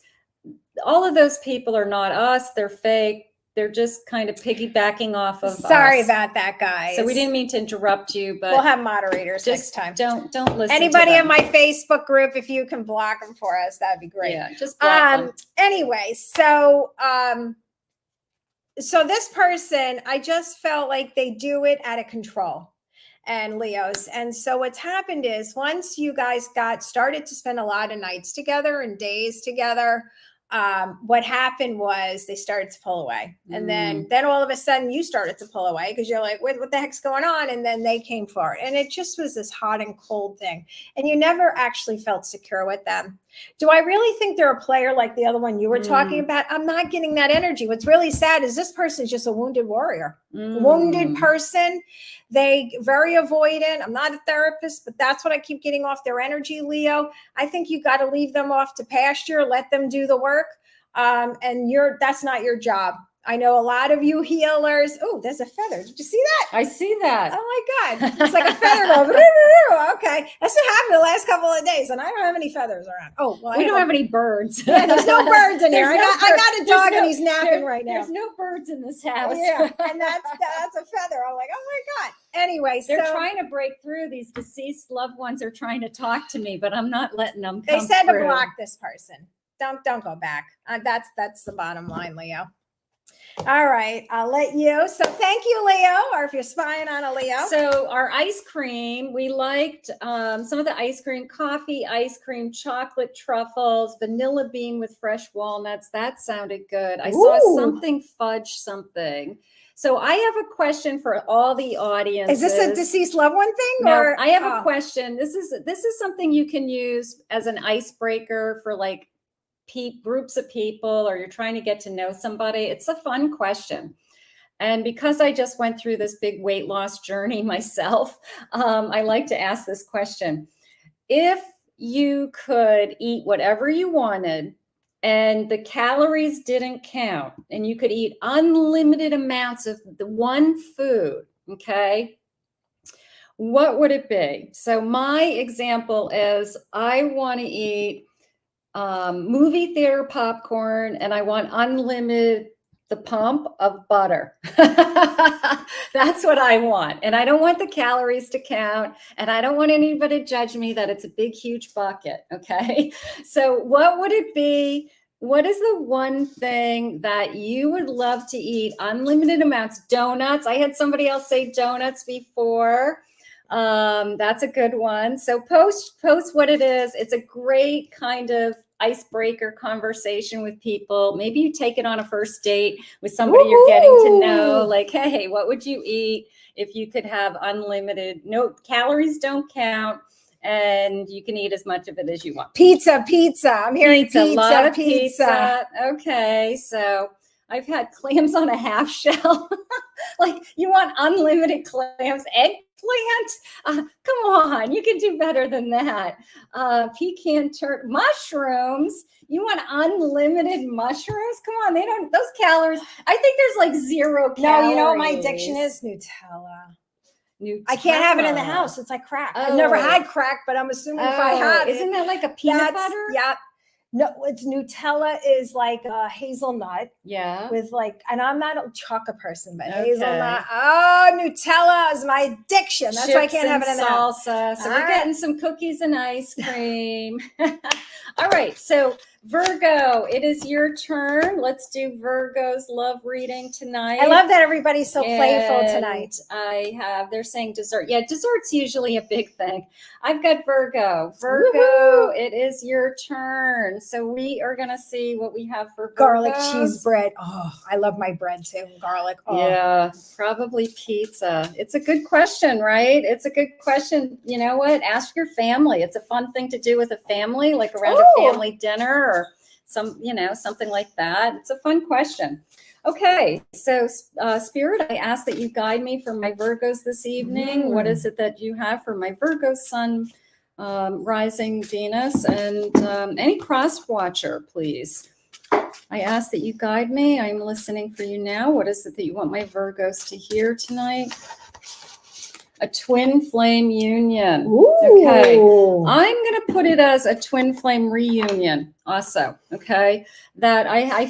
All of those people are not us. They're fake. They're just kind of piggybacking off of Sorry us. about that, guys. So we didn't mean to interrupt you, but we'll have moderators next time. Don't listen. Anybody to in my Facebook group, if you can block them for us, that'd be great. Yeah, just block them. Anyway, so this person, I just felt like they do it out of control. And Leos. And so what's happened is once you guys started to spend a lot of nights together and days together, what happened was they started to pull away. And then all of a sudden you started to pull away because you're like, what the heck's going on? And then they came forward. And it just was this hot and cold thing. And you never actually felt secure with them. Do I really think they're a player like the other one you were talking about? I'm not getting that energy. What's really sad is this person is just a wounded warrior, wounded person. They very avoidant. I'm not a therapist, but that's what I keep getting off their energy, Leo. I think you got to leave them off to pasture, let them do the work. And that's not your job. I know a lot of you healers. Oh, there's a feather. Did you see that? I see that. Oh my God. It's like a feather going. Okay. That's what happened the last couple of days. And I don't have any feathers around. Oh, well, we don't have any birds. Yeah, there's no birds in here. I got a dog and he's napping right now. There's no birds in this house. Yeah. And that's a feather. I'm like, oh my God. Anyway, they're trying to break through. These deceased loved ones are trying to talk to me, but I'm not letting them come. They said through. To block this person. Don't go back. That's the bottom line, Leo. All right, I'll let you. So thank you, Leo, or if you're spying on a Leo. So our ice cream, we liked some of the ice cream, coffee ice cream, chocolate truffles, vanilla bean with fresh walnuts. That sounded good. I saw something fudge something. So I have a question for all the audience. Is this a deceased loved one thing? No, or? I have a question. This is something you can use as an icebreaker for like groups of people, or you're trying to get to know somebody. It's a fun question. And because I just went through this big weight loss journey myself, I like to ask this question. If you could eat whatever you wanted and the calories didn't count and you could eat unlimited amounts of the one food, okay, what would it be? So my example is I want to eat movie theater popcorn, and I want unlimited the pump of butter. That's what I want. And I don't want the calories to count. And I don't want anybody to judge me that it's a big, huge bucket. Okay. So what would it be? What is the one thing that you would love to eat? Unlimited amounts. Donuts. I had somebody else say donuts before. That's a good one. So post what it is. It's a great kind of icebreaker conversation with people. Maybe you take it on a first date with somebody you're getting to know, like, hey, what would you eat if you could have unlimited, no calories don't count, and you can eat as much of it as you want? Pizza. I'm hearing pizza. A lot of pizza. Okay, so I've had clams on a half shell. Like, you want unlimited clams, eggplant? Come on, you can do better than that. Pecan mushrooms. You want unlimited mushrooms? Come on, those calories. I think there's like 0 calories. No, you know what my addiction is? Nutella. I can't have it in the house. It's like crack. I've never had crack, but I'm assuming if I had it. Isn't that like a peanut butter? Yeah. No, it's Nutella is like a hazelnut. Yeah. With like, and I'm not a chocolate person, but hazelnut. Oh, Nutella is my addiction. That's why I can't have it in the house. Salsa. So we're getting some cookies and ice cream. All right. So Virgo, it is your turn. Let's do Virgo's love reading tonight. I love that everybody's so playful tonight. They're saying dessert. Yeah, dessert's usually a big thing. I've got Virgo. Woo-hoo! It is your turn. So we are going to see what we have for garlic cheese bread. Oh, I love my bread too. Garlic. Oh. Yeah, probably pizza. It's a good question, right? It's a good question. You know what? Ask your family. It's a fun thing to do with a family, like around a family dinner or something like that. It's a fun question. Okay, so Spirit, I ask that you guide me for my Virgos this evening. What is it that you have for my Virgo Sun, rising Venus, and any cross watcher, please? I ask that you guide me. I'm listening for you now. What is it that you want my Virgos to hear tonight? A twin flame union. Ooh. Okay. I'm going to put it as a twin flame reunion also. Okay. That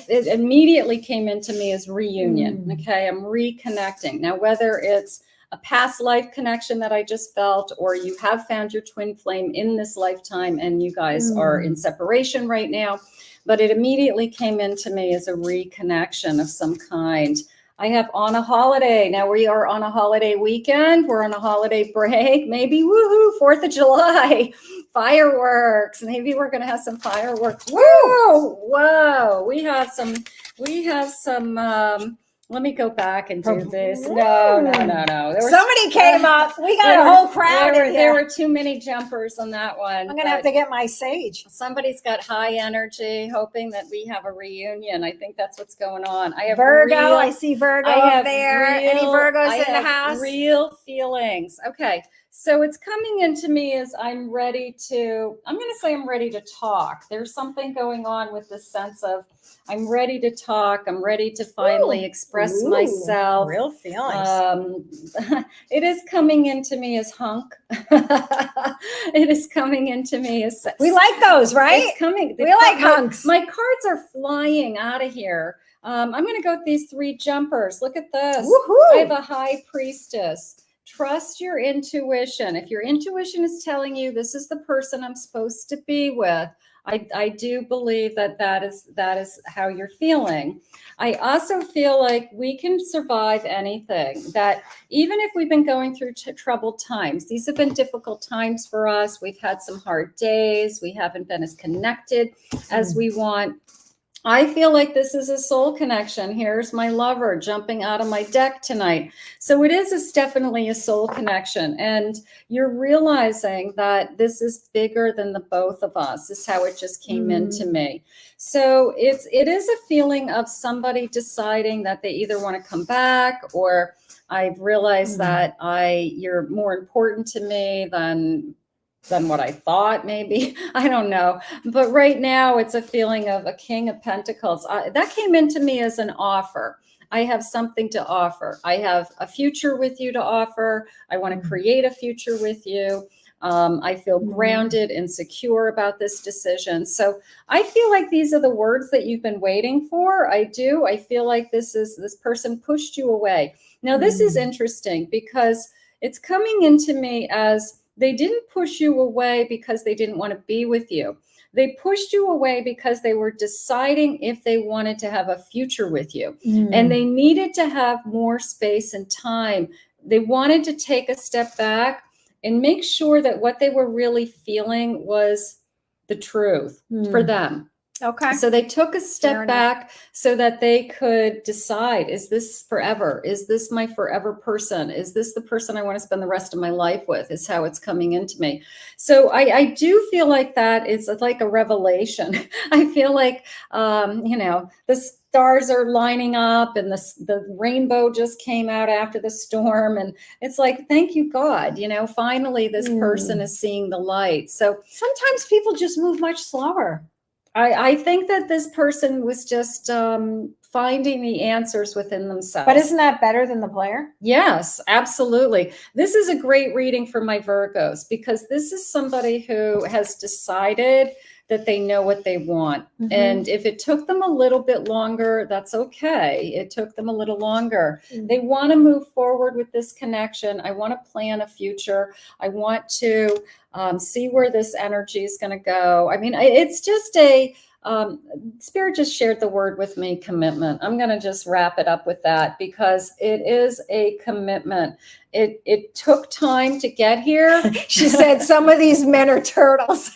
it immediately came into me as reunion. Okay. I'm reconnecting. Now, whether it's a past life connection that I just felt, or you have found your twin flame in this lifetime and you guys are in separation right now, but it immediately came into me as a reconnection of some kind. I have on a holiday. Now we are on a holiday weekend. We're on a holiday break. Maybe, woohoo, 4th of July, fireworks. Maybe we're going to have some fireworks. Whoa. We have some, let me go back and do this. No. Somebody came up. We got a whole crowd in here. There were too many jumpers on that one. I'm going to have to get my sage. Somebody's got high energy, hoping that we have a reunion. I think that's what's going on. I have Virgo. I see Virgo up there. Any Virgos in the house? Real feelings. Okay. So it's coming into me as I'm ready to talk. There's something going on with this sense of I'm ready to talk. I'm ready to finally express myself. Real feelings. It is coming into me as hunk. It is coming into me as... We like those, right? It's coming. We like hunks. My cards are flying out of here. I'm going to go with these 3 jumpers. Look at this. Woohoo. I have a high priestess. Trust your intuition. If your intuition is telling you this is the person I'm supposed to be with, I do believe that is how you're feeling. I also feel like we can survive anything. That even if we've been going through troubled times, these have been difficult times for us. We've had some hard days. We haven't been as connected as we want. I feel like this is a soul connection. Here's my lover jumping out of my deck tonight. So it is definitely a soul connection. And you're realizing that this is bigger than the both of us. This is how it just came into me. So it is a feeling of somebody deciding that they either want to come back, or I've realized that you're more important to me than what I thought, maybe. I don't know. But right now it's a feeling of a King of Pentacles. That came into me as an offer. I have something to offer. I have a future with you to offer. I want to create a future with you. I feel grounded and secure about this decision. So I feel like these are the words that you've been waiting for. I do. I feel like this person pushed you away. Now, this is interesting because it's coming into me as they didn't push you away because they didn't want to be with you. They pushed you away because they were deciding if they wanted to have a future with you. And they needed to have more space and time. They wanted to take a step back and make sure that what they were really feeling was the truth for them. Okay. So they took a step back so that they could decide, is this forever? Is this my forever person? Is this the person I want to spend the rest of my life with? Is how it's coming into me. So I do feel like that is like a revelation. I feel like, the stars are lining up and the rainbow just came out after the storm. And it's like, thank you, God, finally this person is seeing the light. So sometimes people just move much slower. I think that this person was just finding the answers within themselves. But isn't that better than the player? Yes, absolutely. This is a great reading for my Virgos because this is somebody who has decided that they know what they want. And if it took them a little bit longer, that's okay. It took them a little longer. They want to move forward with this connection. I want to plan a future. I want to see where this energy is going to go. I mean, it's just Spirit just shared the word with me, commitment. I'm going to just wrap it up with that because it is a commitment. It took time to get here. She said some of these men are turtles.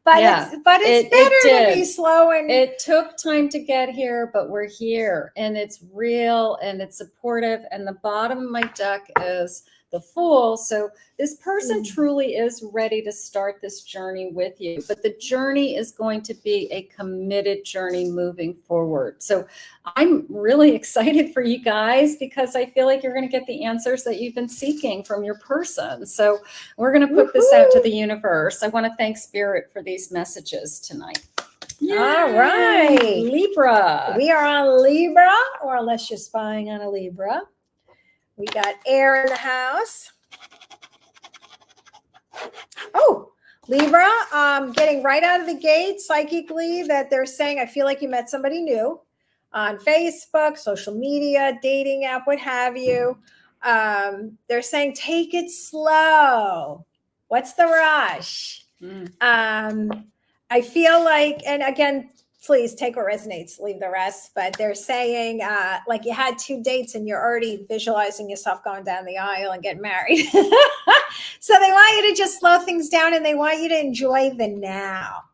But it's better to be slow. And it took time to get here, but we're here and it's real and it's supportive. And the bottom of my deck is the Fool. So this person truly is ready to start this journey with you, but the journey is going to be a committed journey moving forward. So I'm really excited for you guys because I feel like you're going to get the answers that you've been seeking from your person. So we're going to put this out to the universe. I want to thank Spirit for these messages tonight. Yay. All right. Libra. We are on Libra, or unless you're spying on a Libra. We got air in the house. Oh, Libra, getting right out of the gate psychically that they're saying, I feel like you met somebody new on Facebook, social media, dating app, what have you. They're saying, take it slow. What's the rush? I feel like, and again, please take what resonates, leave the rest. But they're saying like you had 2 dates and you're already visualizing yourself going down the aisle and getting married. So they want you to just slow things down and they want you to enjoy the now.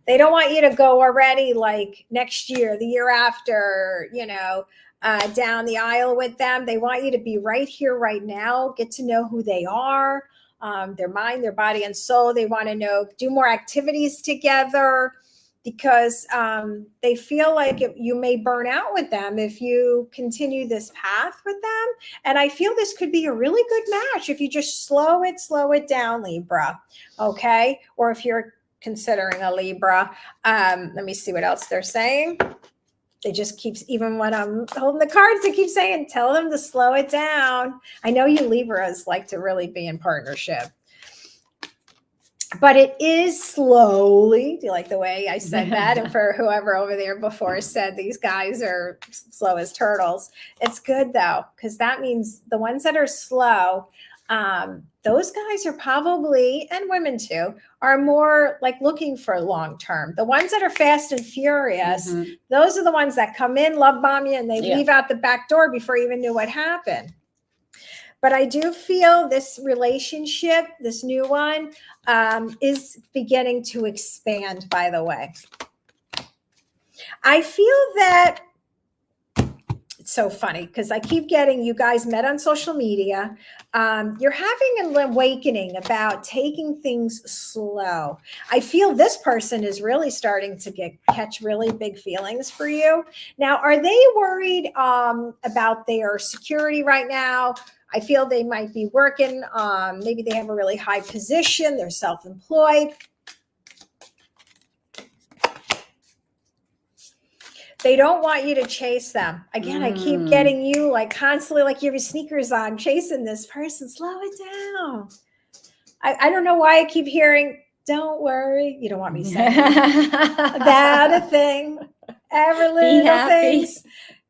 They don't want you to go already like next year, the year after, down the aisle with them. They want you to be right here, right now, get to know who they are, their mind, their body, and soul. They want to do more activities together. Because they feel like you may burn out with them if you continue this path with them. And I feel this could be a really good match if you just slow it down, Libra. Okay. Or if you're considering a Libra. Let me see what else they're saying. They just keeps, even when I'm holding the cards, they keep saying, tell them to slow it down. I know you Libras like to really be in partnership. But it is slowly. Do you like the way I said that? And for whoever over there before said these guys are slow as turtles. It's good though, because that means the ones that are slow, those guys are probably, and women too, are more like looking for long term. The ones that are fast and furious, those are the ones that come in, love bomb you, and they leave out the back door before you even knew what happened. But I do feel this relationship, this new one, is beginning to expand, by the way. I feel that it's so funny because I keep getting, you guys met on social media. You're having an awakening about taking things slow. I feel this person is really starting to catch really big feelings for you. Now, are they worried about their security right now? I feel they might be working, maybe they have a really high position, they're self-employed. They don't want you to chase them. Again, I keep getting you like constantly like you have your sneakers on, chasing this person. Slow it I don't know why I keep hearing, don't worry. You don't want me saying about a thing. Every little thing's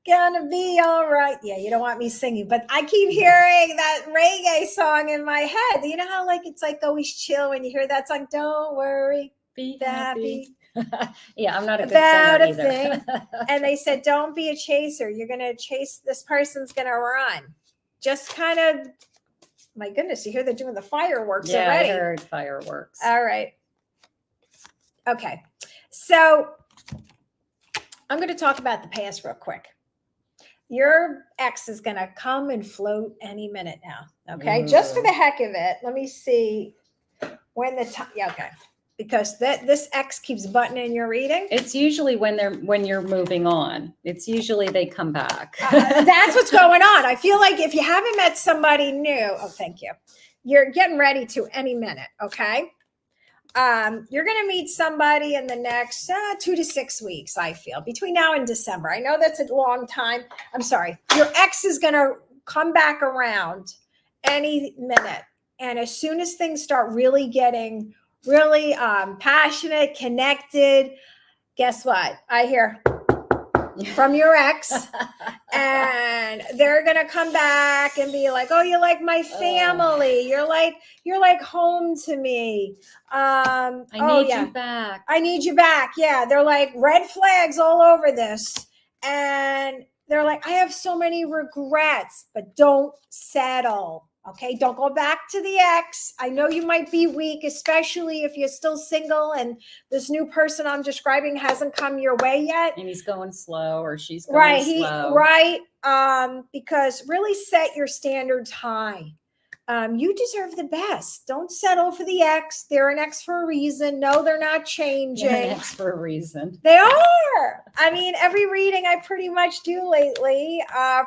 gonna be all right. Yeah, you don't want me singing, but I keep hearing that reggae song in my head. You know how like it's like always chill when you hear that song, don't worry, be happy. Yeah, I'm not a good about singer a either. thing. And they said, don't be a chaser. You're gonna chase, this person's gonna run. Just kind of, my goodness, you hear they're doing the fireworks already. I heard fireworks. All right. Okay. So I'm going to talk about the past real quick. Your ex is going to come and float any minute now. Okay. Just for the heck of it. Let me see when the time. Yeah. Okay. Because this ex keeps butting in your reading. It's usually when you're moving on. It's usually they come back. That's what's going on. I feel like if you haven't met somebody new, oh, thank you. You're getting ready to any minute. Okay. You're going to meet somebody in the next 2 to 6 weeks, I feel, between now and December. I know that's a long time. I'm sorry. Your ex is going to come back around any minute. And as soon as things start really getting really passionate, connected, guess what? I hear from your ex, and they're gonna come back and be like, oh, you're like my family. You're like home to me. I need you back. I need you back. Yeah. They're like red flags all over this. And they're like, I have so many regrets, but don't settle. Okay, don't go back to the ex. I know you might be weak, especially if you're still single and this new person I'm describing hasn't come your way yet. And he's going slow, or she's going slow. Because really set your standards high. You deserve the best. Don't settle for the ex. They're an ex for a reason. No, they're not changing. They're an ex for a reason. They are. I mean, every reading I pretty much do lately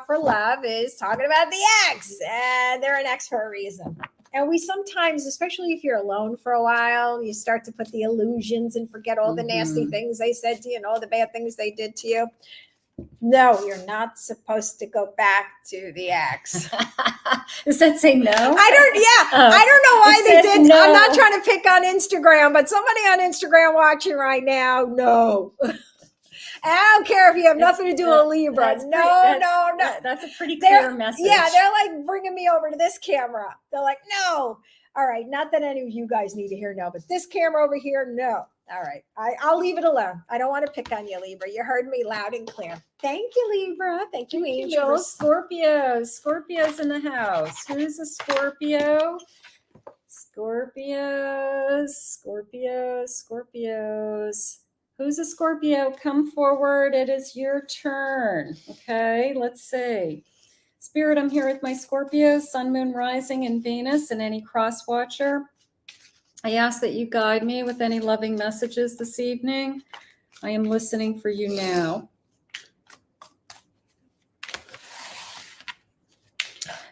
for love is talking about the ex, and they're an ex for a reason. And we sometimes, especially if you're alone for a while, you start to put the illusions and forget all the nasty things they said to you and all the bad things they did to you. No, you're not supposed to go back to the ex. Does that say no? I don't know why they did. No. I'm not trying to pick on Instagram, but somebody on Instagram watching right now, no. I don't care if you have nothing to do with Libra. No. That's a pretty clear message. Yeah, they're like bringing me over to this camera. They're like, no. All right, not that any of you guys need to hear no, but this camera over here, no. All right, I'll leave it alone. I don't want to pick on you, Libra. You heard me loud and clear. Thank you, Libra. Thank you, angels. Scorpios in the house. Who's a Scorpio? Scorpios. Who's a Scorpio? Come forward. It is your turn. Okay, let's see. Spirit, I'm here with my Scorpio, Sun, Moon, Rising, and Venus, and any cross watcher. I ask that you guide me with any loving messages this evening. I am listening for you now.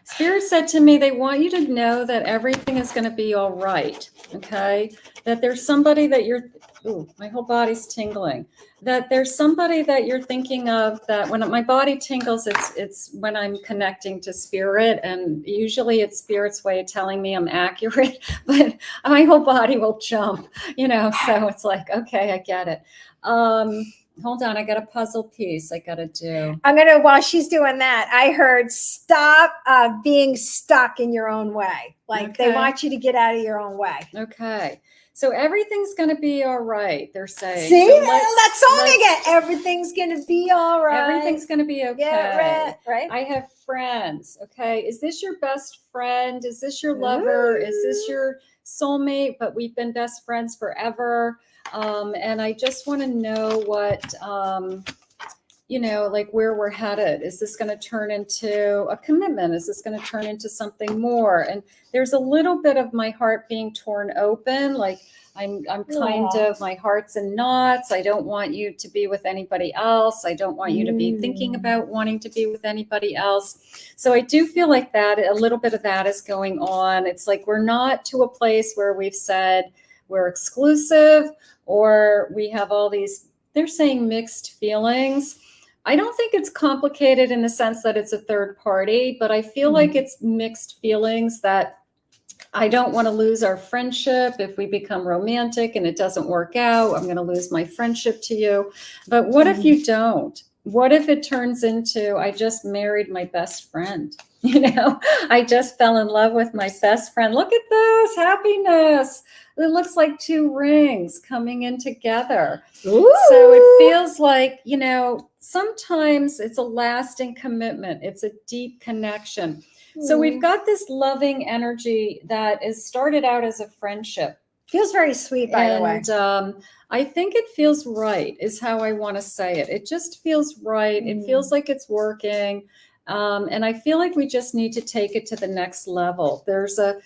Spirit said to me, they want you to know that everything is going to be all right. Okay. That there's somebody that you're, my whole body's tingling. That there's somebody that you're thinking of, that when my body tingles, it's when I'm connecting to spirit, and usually it's spirit's way of telling me I'm accurate, but my whole body will jump, so it's like, okay, I get it. Hold on, I got a puzzle piece I got to do. While she's doing that, I heard stop being stuck in your own way. Like They want you to get out of your own way. Okay. So everything's going to be all right, they're saying. See, so that song again. Everything's going to be all right. Everything's going to be okay. Yeah, right. I have friends. Okay. Is this your best friend? Is this your lover? Is this your soulmate? But we've been best friends forever. And I just want to know what, like where we're headed. Is this going to turn into a commitment? Is this going to turn into something more? And there's a little bit of my heart being torn open. Like I'm kind of, my heart's in knots. I don't want you to be with anybody else. I don't want you to be thinking about wanting to be with anybody else. So I do feel like that a little bit of that is going on. It's like, we're not to a place where we've said we're exclusive, or we have all these, they're saying mixed feelings. I don't think it's complicated in the sense that it's a third party, but I feel like it's mixed feelings that I don't want to lose our friendship. If we become romantic and it doesn't work out, I'm going to lose my friendship to you. But what if you don't? What if it turns into, I just married my best friend? I just fell in love with my best friend. Look at this happiness. It looks like two rings coming in together. Ooh. So it feels like, sometimes it's a lasting commitment. It's a deep connection. So we've got this loving energy that is started out as a friendship. Feels very sweet, by the way. And I think it feels right, is how I want to say it. It just feels right. It feels like it's working. And I feel like we just need to take it to the next level. There's a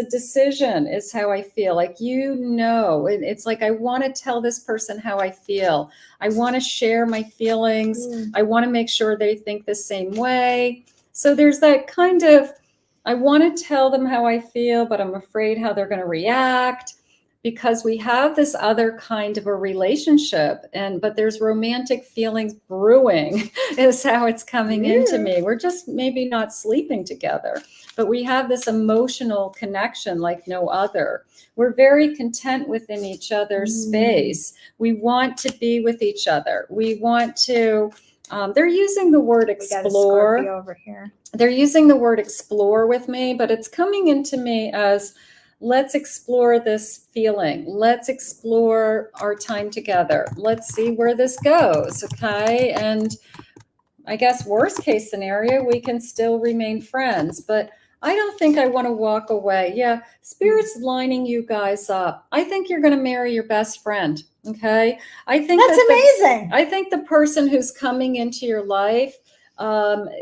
decision, is how I feel. Like, it's like, I want to tell this person how I feel. I want to share my feelings. I want to make sure they think the same way. So there's that kind of, I want to tell them how I feel, but I'm afraid how they're going to react, because we have this other kind of a relationship, but there's romantic feelings brewing is how it's coming into me. We're just maybe not sleeping together, but we have this emotional connection like no other. We're very content within each other's space. We want to be with each other. We want to, they're using the word explore. We got a Scorpio over here. They're using the word explore with me, but it's coming into me as, let's explore this feeling. Let's explore our time together. Let's see where this goes. Okay. And I guess worst case scenario, we can still remain friends, but I don't think I want to walk away. Yeah. Spirit's lining you guys up. I think you're going to marry your best friend. Okay. I think that's amazing. I think the person who's coming into your life,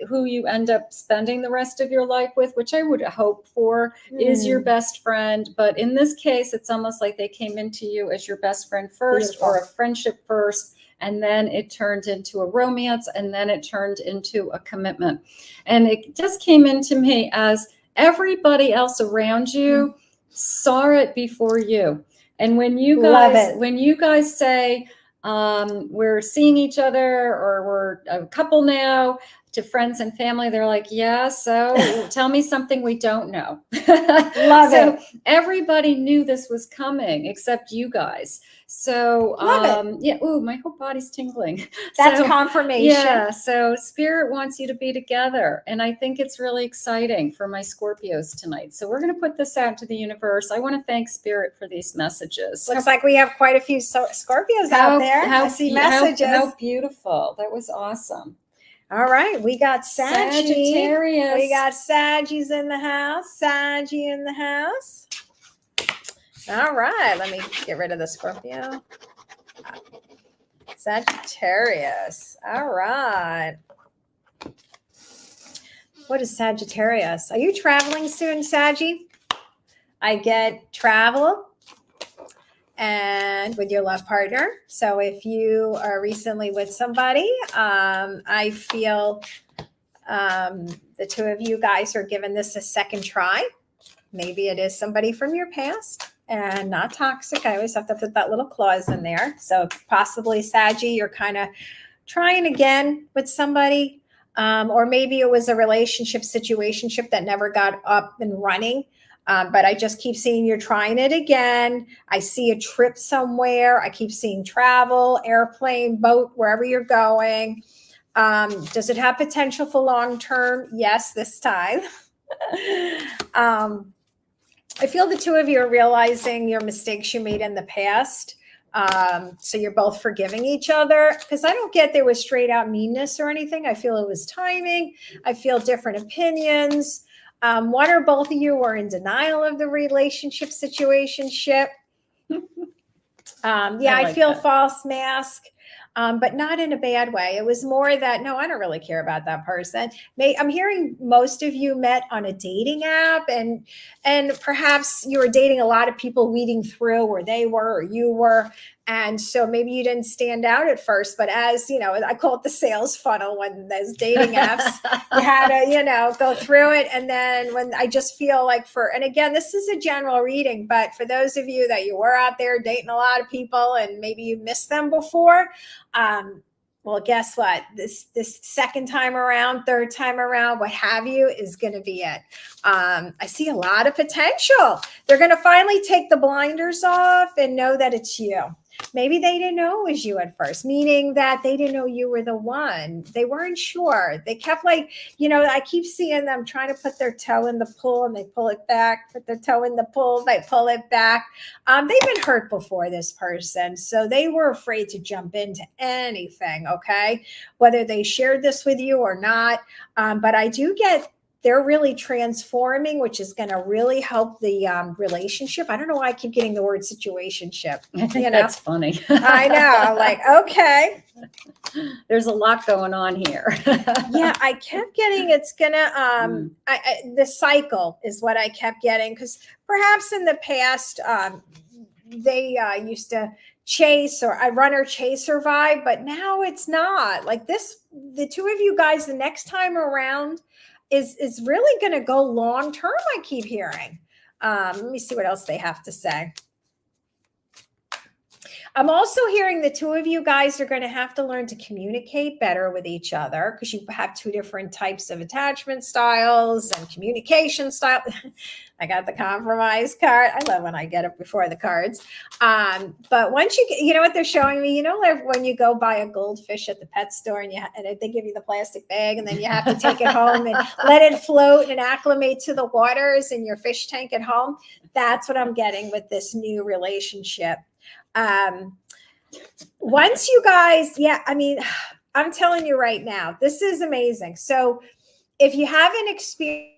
who you end up spending the rest of your life with, which I would hope for, is your best friend. But in this case, it's almost like they came into you as your best friend first, or a friendship first, and then it turned into a romance, and then it turned into a commitment. And it just came into me as everybody else around you saw it before you. And when you guys say, we're seeing each other, or we're a couple now, to friends and family, they're like, yeah, so tell me something we don't know. Love it. Everybody knew this was coming except you guys. So yeah, ooh, my whole body's tingling. That's confirmation. Yeah, so Spirit wants you to be together, and I think it's really exciting for my Scorpios tonight. So we're going to put this out to the universe. I want to thank Spirit for these messages. Looks like we have quite a few Scorpios out there. I see messages. How beautiful. That was awesome. All right, we got Sagittarius. We got Saggies in the house. Saggy in the house. All right, let me get rid of the Scorpio. Sagittarius. All right. What is Sagittarius? Are you traveling soon, Saggy? I get travel and with your love partner. So if you are recently with somebody, I feel the two of you guys are giving this a second try. Maybe it is somebody from your past and not toxic. I always have to put that little clause in there. So possibly, Saggy, you're kind of trying again with somebody, or maybe it was a relationship situationship that never got up and running. But I just keep seeing you're trying it again. I see a trip somewhere. I keep seeing travel, airplane, boat, wherever you're going. Does it have potential for long term? Yes, this time. I feel the two of you are realizing your mistakes you made in the past. So you're both forgiving each other, because I don't get there was straight out meanness or anything. I feel it was timing. I feel different opinions. One or both of you were in denial of the relationship situationship. I feel that. False mask, but not in a bad way. It was more that, no, I don't really care about that person. I'm hearing most of you met on a dating app, and perhaps you were dating a lot of people weeding through where they were or you were. And so maybe you didn't stand out at first, but as you know, I call it the sales funnel when there's dating apps, you had to, go through it. And then when I just feel like and again, this is a general reading, but for those of you that you were out there dating a lot of people and maybe you missed them before, Well, guess what? This second time around, third time around, what have you, is going to be it. I see a lot of potential. They're going to finally take the blinders off and know that it's you. Maybe they didn't know it was you at first, meaning that they didn't know you were the one. They weren't sure. They kept like, I keep seeing them trying to put their toe in the pool and they pull it back, put their toe in the pool, they pull it back. They've been hurt before, this person. So they were afraid to jump into anything, okay? Whether they shared this with you or not. But I do get they're really transforming, which is going to really help the relationship. I don't know why I keep getting the word situationship. I think that's funny. I know. Like, okay. There's a lot going on here. Yeah, I kept getting it's going to, the cycle is what I kept getting. Because perhaps in the past, they used to chase or I runner chaser vibe, but now it's not. Like this, the two of you guys, the next time around, is really going to go long term, I keep hearing. Let me see what else they have to say. I'm also hearing the two of you guys are going to have to learn to communicate better with each other because you have two different types of attachment styles and communication style. I got the compromise card. I love when I get it before the cards. But once you get, you know what they're showing me? Like when you go buy a goldfish at the pet store and they give you the plastic bag and then you have to take it home and let it float and acclimate to the waters in your fish tank at home. That's what I'm getting with this new relationship. Once you guys, I'm telling you right now, this is amazing. So if you haven't experienced,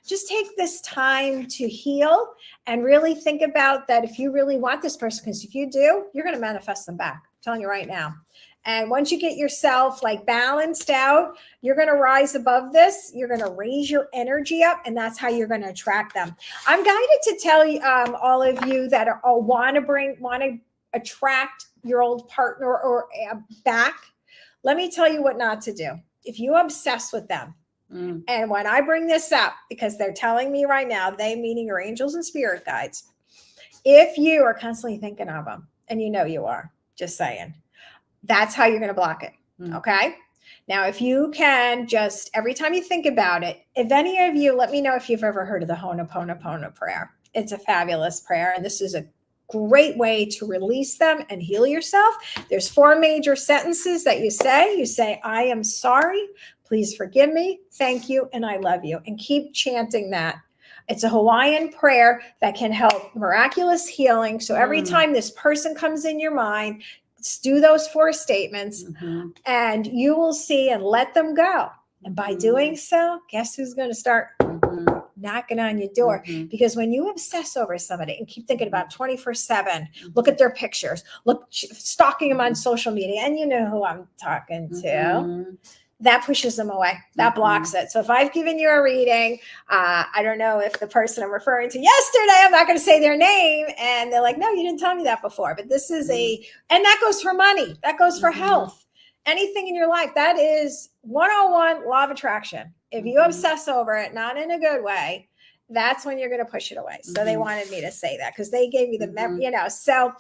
just take this time to heal and really think about that. If you really want this person, because if you do, you're going to manifest them back. I'm telling you right now. And once you get yourself like balanced out, you're going to rise above this. You're going to raise your energy up, and that's how you're going to attract them. I'm guided to tell you, all of you that want to attract your old partner or back. Let me tell you what not to do. If you obsess with them, and when I bring this up, because they're telling me right now, they meaning your angels and spirit guides, if you are constantly thinking of them, and you know you are, just saying. That's how you're going to block it. Okay. Now, if you can just, every time you think about it, if any of you, let me know if you've ever heard of the Ho'oponopono prayer. It's a fabulous prayer. And this is a great way to release them and heal yourself. There's 4 major sentences that you say. You say, I am sorry. Please forgive me. Thank you. And I love you. And keep chanting that. It's a Hawaiian prayer that can help miraculous healing. So every time this person comes in your mind, do those 4 statements and you will see and let them go. And by doing so, guess who's going to start knocking on your door? Because when you obsess over somebody and keep thinking about 24/7, look at their pictures, stalking them on social media, and you know who I'm talking to. That pushes them away. That blocks it. So if I've given you a reading, I don't know if the person I'm referring to yesterday, I'm not going to say their name. And they're like, no, you didn't tell me that before. But this is and that goes for money. That goes for health. Anything in your life. That is 101 law of attraction. If you obsess over it, not in a good way, that's when you're going to push it away. So they wanted me to say that because they gave me the, so,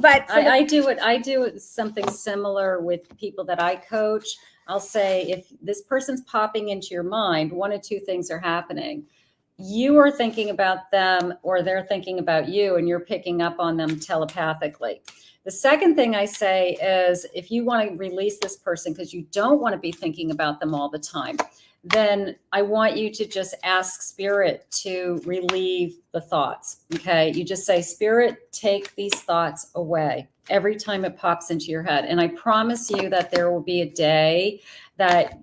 but I do something similar with people that I coach. I'll say, if this person's popping into your mind, 1 of 2 things are happening. You are thinking about them or they're thinking about you, and you're picking up on them telepathically. The second thing I say is, if you want to release this person because you don't want to be thinking about them all the time, then I want you to just ask Spirit to relieve the thoughts. Okay. You just say, Spirit, take these thoughts away every time it pops into your head. And I promise you that there will be a day that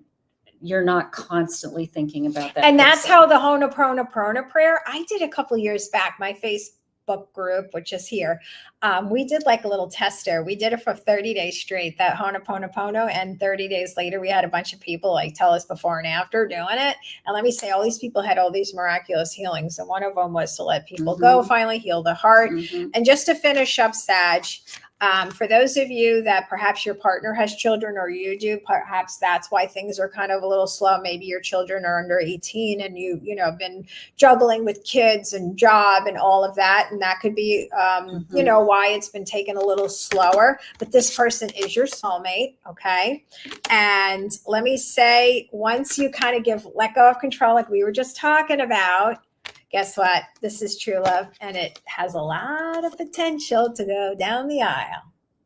you're not constantly thinking about that. And that's how the Ho'oponopono prayer, I did a couple of years back, my Facebook group, which is here. We did like a little tester. We did it for 30 days straight, that Ho'oponopono, and 30 days later, we had a bunch of people like tell us before and after doing it. And let me say, all these people had all these miraculous healings. And one of them was to let people go, finally heal the heart. And just to finish up, Sag, For those of you that perhaps your partner has children or you do, perhaps that's why things are kind of a little slow. Maybe your children are under 18 and you know, been juggling with kids and job and all of that. And that could be, you know, why it's been taken a little slower. But this person is your soulmate. Okay. And let me say, once you kind of let go of control, like we were just talking about, guess what? This is true love, and it has a lot of potential to go down the aisle.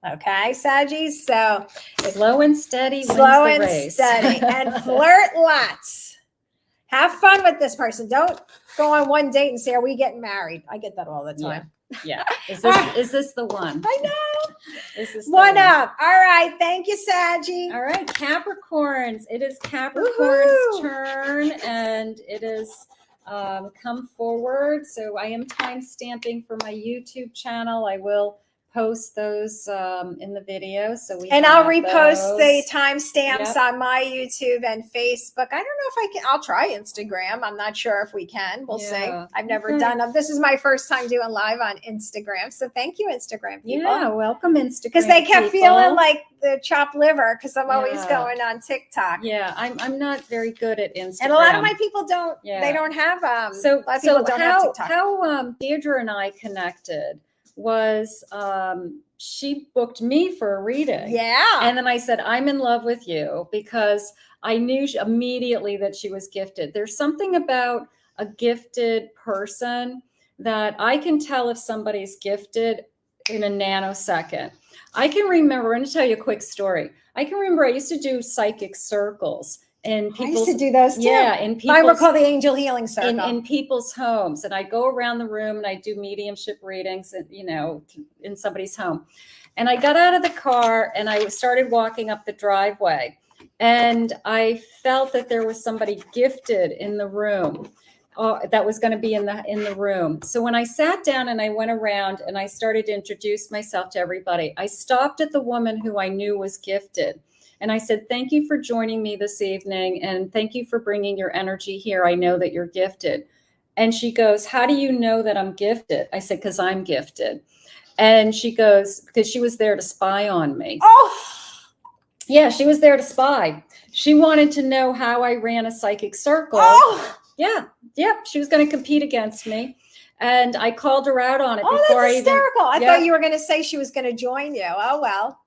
Okay, Saggies? So slow and steady wins slow the and race. steady, and flirt lots. Have fun with this person. Don't go on one date and say, "Are we getting married?" I get that all the time. Yeah. Is this the one? I know. Is this the One up. All right. Thank you, Saggy. All right, Capricorns. It is Capricorn's turn, and it is come forward. So I am time stamping for my YouTube channel. I will post those in the video. So I'll repost the timestamps Yep. on my YouTube and Facebook. I don't know if I can. I'll try Instagram. I'm not sure if we can. We'll see. I've never done them. This is my first time doing live on Instagram. So thank you, Instagram people. Yeah, welcome Instagram. Because they kept people. feeling like the chopped liver because I'm always going on TikTok. Yeah, I'm not very good at Instagram. And a lot of my people don't. They don't have a lot of people don't have TikTok. How Deirdre and I connected was she booked me for a reading. Yeah. And then I said, I'm in love with you, because I knew immediately that she was gifted. There's something about a gifted person that I can tell if somebody's gifted in a nanosecond. I can remember, I'm going to tell you a quick story. I can remember I used to do psychic circles. And people used to do those too. Yeah, in people. Mine were called the Angel Healing Circle. In people's homes, and I go around the room and I do mediumship readings, and you know, in somebody's home. And I got out of the car and I started walking up the driveway, and I felt that there was somebody gifted in the room. That was going to be in the room. So when I sat down and I went around and I started to introduce myself to everybody, I stopped at the woman who I knew was gifted. And I said, thank you for joining me this evening. And thank you for bringing your energy here. I know that you're gifted. And she goes, how do you know that I'm gifted? I said, because I'm gifted. And she goes, because she was there to spy on me. Oh, yeah, she was there to spy. She wanted to know how I ran a psychic circle. Oh, yeah. Yep. She was going to compete against me. And I called her out on it before that's hysterical. I thought you were going to say she was going to join you. Oh, well.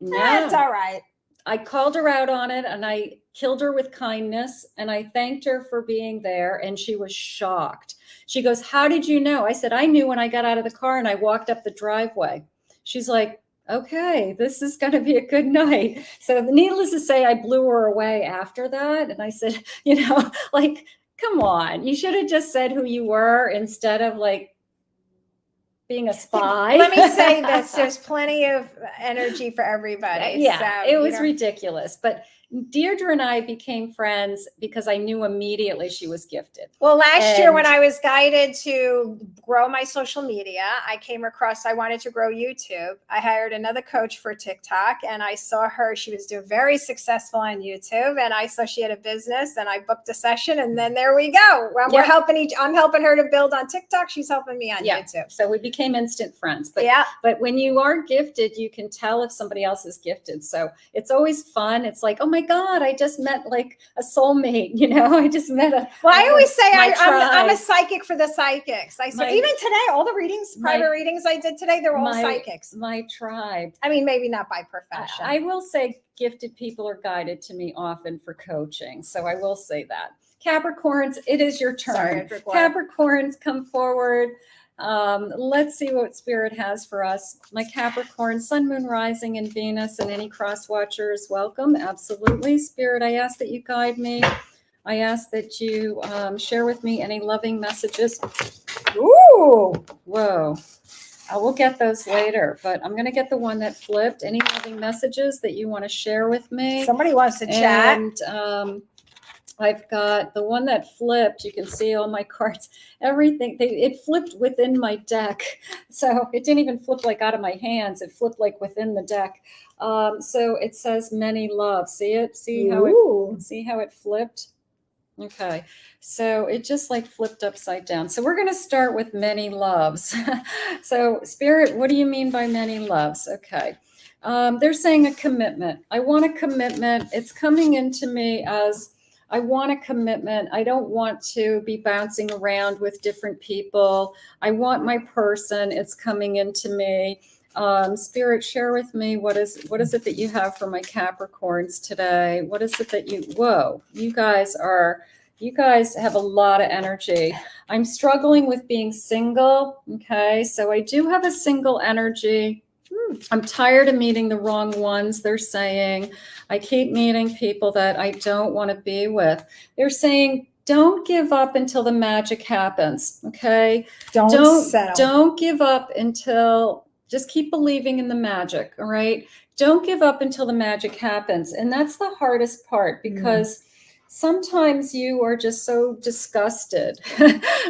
No. That's all right. I called her out on it, and I killed her with kindness, and I thanked her for being there, and she was shocked. She goes, how did you know? I said, I knew when I got out of the car and I walked up the driveway. She's like, okay, this is going to be a good night. So needless to say, I blew her away after that. And I said, you know, like, come on, you should have just said who you were instead of like being a spy. Let me say this. There's plenty of energy for everybody. Yeah, so, it was ridiculous. But Deirdre and I became friends because I knew immediately she was gifted. Well, last year when I was guided to grow my social media, I came across, I wanted to grow YouTube. I hired another coach for TikTok, and I saw her. She was doing very successful on YouTube, and I saw she had a business, and I booked a session, and then there we go. We're helping I'm helping her to build on TikTok. She's helping me on YouTube. So we became instant friends. But but when you are gifted, you can tell if somebody else is gifted. So it's always fun. It's like, oh my God, I just met like a soulmate, you know, I just met a. Well, I always say I'm a psychic for the psychics. I said, even today, all the readings, private readings I did today, they're all psychics. My tribe. I mean, maybe not by profession. I will say gifted people are guided to me often for coaching. So I will say that. Capricorns, it is your turn. Sorry, Capricorns, come forward. Let's see what Spirit has for us. My Capricorn, Sun, Moon, Rising, and Venus, and any cross watchers, welcome. Absolutely. Spirit, I ask that you guide me. I ask that you share with me any loving messages. Ooh. Whoa. I will get those later, but I'm going to get the one that flipped. Any loving messages that you want to share with me? Somebody wants to chat. And I've got the one that flipped. You can see all my cards, everything. It flipped within my deck. So it didn't even flip like out of my hands. It flipped like within the deck. So it says many love. See it? See how it flipped? Okay, so it just like flipped upside down. So we're going to start with many loves. So Spirit, what do you mean by many loves? Okay. They're saying a commitment. I want a commitment. It's coming into me as I want a commitment. I don't want to be bouncing around with different people. I want my person. It's coming into me. Spirit, share with me what is it that you have for my Capricorns today? What is it that whoa, you guys have a lot of energy. I'm struggling with being single. Okay, so I do have a single energy. I'm tired of meeting the wrong ones. They're saying I keep meeting people that I don't want to be with. They're saying don't give up until the magic happens. Okay, Don't settle. Don't give up until. Just keep believing in the magic, all right? Don't give up until the magic happens. And that's the hardest part because sometimes you are just so disgusted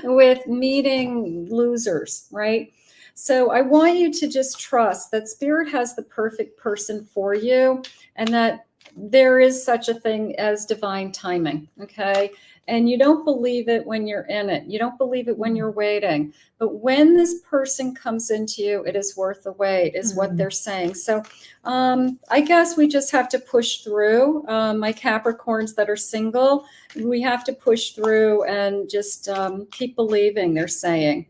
with meeting losers, right? So I want you to just trust that Spirit has the perfect person for you and that there is such a thing as divine timing, okay? And you don't believe it when you're in it. You don't believe it when you're waiting. But when this person comes into you, it is worth the wait, is what they're saying. So I guess we just have to push through. My Capricorns that are single, we have to push through and just keep believing, they're saying.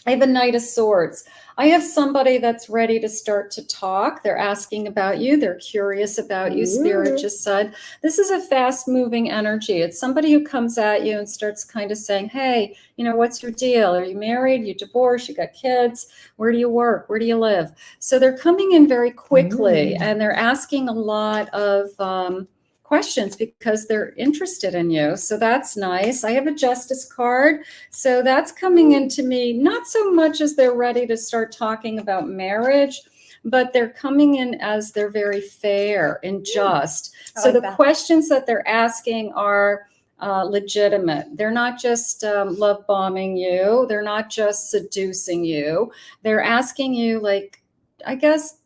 I have a Knight of Swords. I have somebody that's ready to start to talk. They're asking about you. They're curious about you. Spirit just said, this is a fast moving energy. It's somebody who comes at you and starts kind of saying, hey, what's your deal? Are you married? You divorced? You got kids? Where do you work? Where do you live? So they're coming in very quickly and they're asking a lot of questions because they're interested in you. So that's nice. I have a Justice card. So that's coming into me, not so much as they're ready to start talking about marriage, but they're coming in as they're very fair and just. So the questions that they're asking are legitimate. They're not just love bombing you. They're not just seducing you. They're asking you, like, I guess,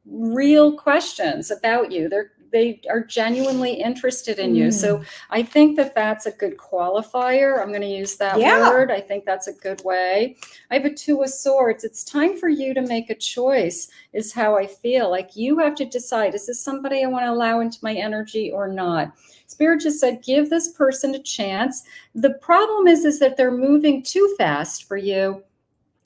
real questions about you. They are genuinely interested in you. So I think that that's a good qualifier. I'm going to use that word. I think that's a good way. I have a Two of Swords. It's time for you to make a choice is how I feel. Like you have to decide, is this somebody I want to allow into my energy or not? Spirit just said, give this person a chance. The problem is that they're moving too fast for you.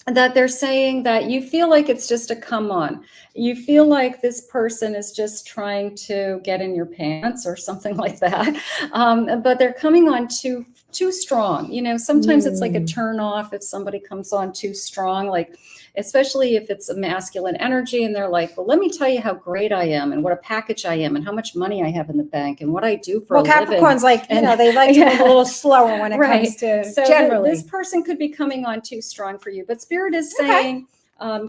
That they're saying that you feel like it's just a come on. You feel like this person is just trying to get in your pants or something like that. But they're coming on too strong. Sometimes it's like a turn off if somebody comes on too strong, like especially if it's a masculine energy and they're like, well, let me tell you how great I am and what a package I am and how much money I have in the bank and what I do for a living. Capricorn's like, they like to move a little slower when it comes to generally. This person could be coming on too strong for you, but Spirit is saying,